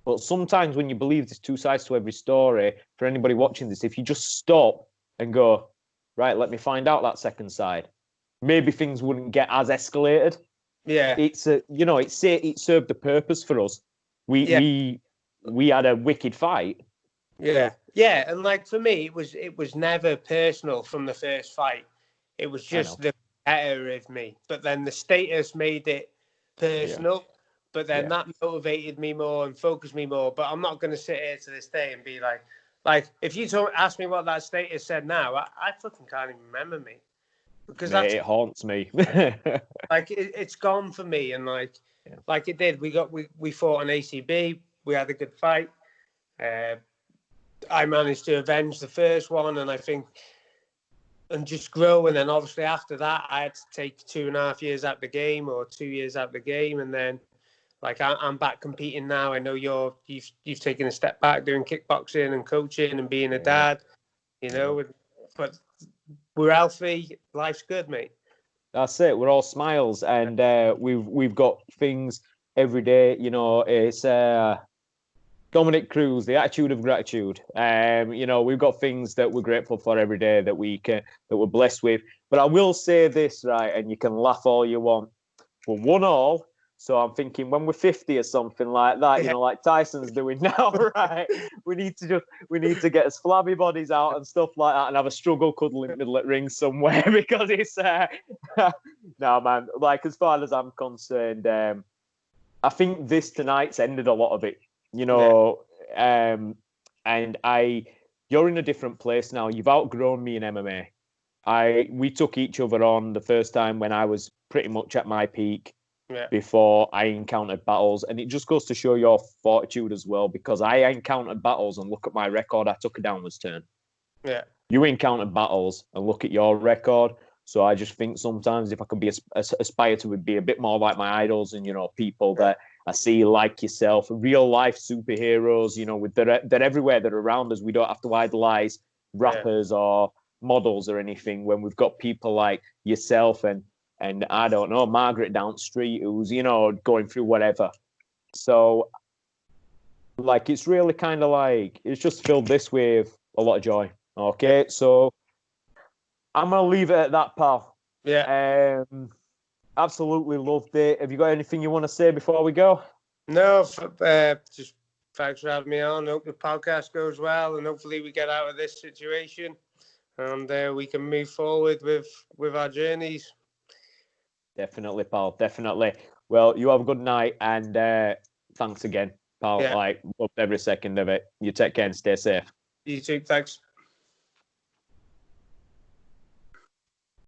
but sometimes when you believe there's two sides to every story, for anybody watching this, if you just stop and go, right, let me find out that second side, maybe things wouldn't get as escalated. Yeah. It served the purpose for us. We had a wicked fight. Yeah. Yeah, and like for me, it was never personal from the first fight. It was I know. just the better of me. But then the status made it Yeah. personal. But then Yeah. that motivated me more and focused me more. But I'm not going to sit here to this day and be like if you ask me what that status said now, I fucking can't even remember me because Mate, that's it haunts me. like it's gone for me. And Yeah. like it did. We fought on ACB. We had a good fight. Uh, I managed to avenge the first one, and I think, and just grow. And then obviously after that, I had to take 2.5 years out of the game or 2 years out of the game, and then like I'm back competing now. I know you've taken a step back doing kickboxing and coaching and being a Yeah. dad, you know. But we're healthy. Life's good, mate. That's it. We're all smiles, and we've got things every day. You know, it's Dominic Cruz, the attitude of gratitude. You know, we've got things that we're grateful for every day that we're blessed with. But I will say this, right, and you can laugh all you want. We're 1-1. So I'm thinking when we're 50 or something like that, you know, like Tyson's doing now, right? We need to get his flabby bodies out and stuff like that, and have a struggle cuddle in the middle of ring somewhere because it's no, man. Like as far as I'm concerned, I think this tonight's ended a lot of it. You know, and you're in a different place now. You've outgrown me in MMA. We took each other on the first time when I was pretty much at my peak before I encountered battles. And it just goes to show your fortitude as well, because I encountered battles and look at my record, I took a downwards turn. Yeah. You encountered battles and look at your record. So I just think sometimes if I could aspire to be a bit more like my idols and, you know, people that I see like yourself, real life superheroes, you know, they're everywhere, they're around us. We don't have to idolize rappers or models or anything when we've got people like yourself and I don't know, Margaret down the street who's, you know, going through whatever. So like it's really kind of like it's just filled this with a lot of joy. Okay, so I'm gonna leave it at that, pal. Yeah. Absolutely loved it. Have you got anything you want to say before we go? No, just thanks for having me on. Hope the podcast goes well, and hopefully we get out of this situation, and we can move forward with our journeys. Definitely, pal. Definitely. Well, you have a good night, and thanks again, pal. Yeah. Like, loved every second of it. You take care and stay safe. You too. Thanks.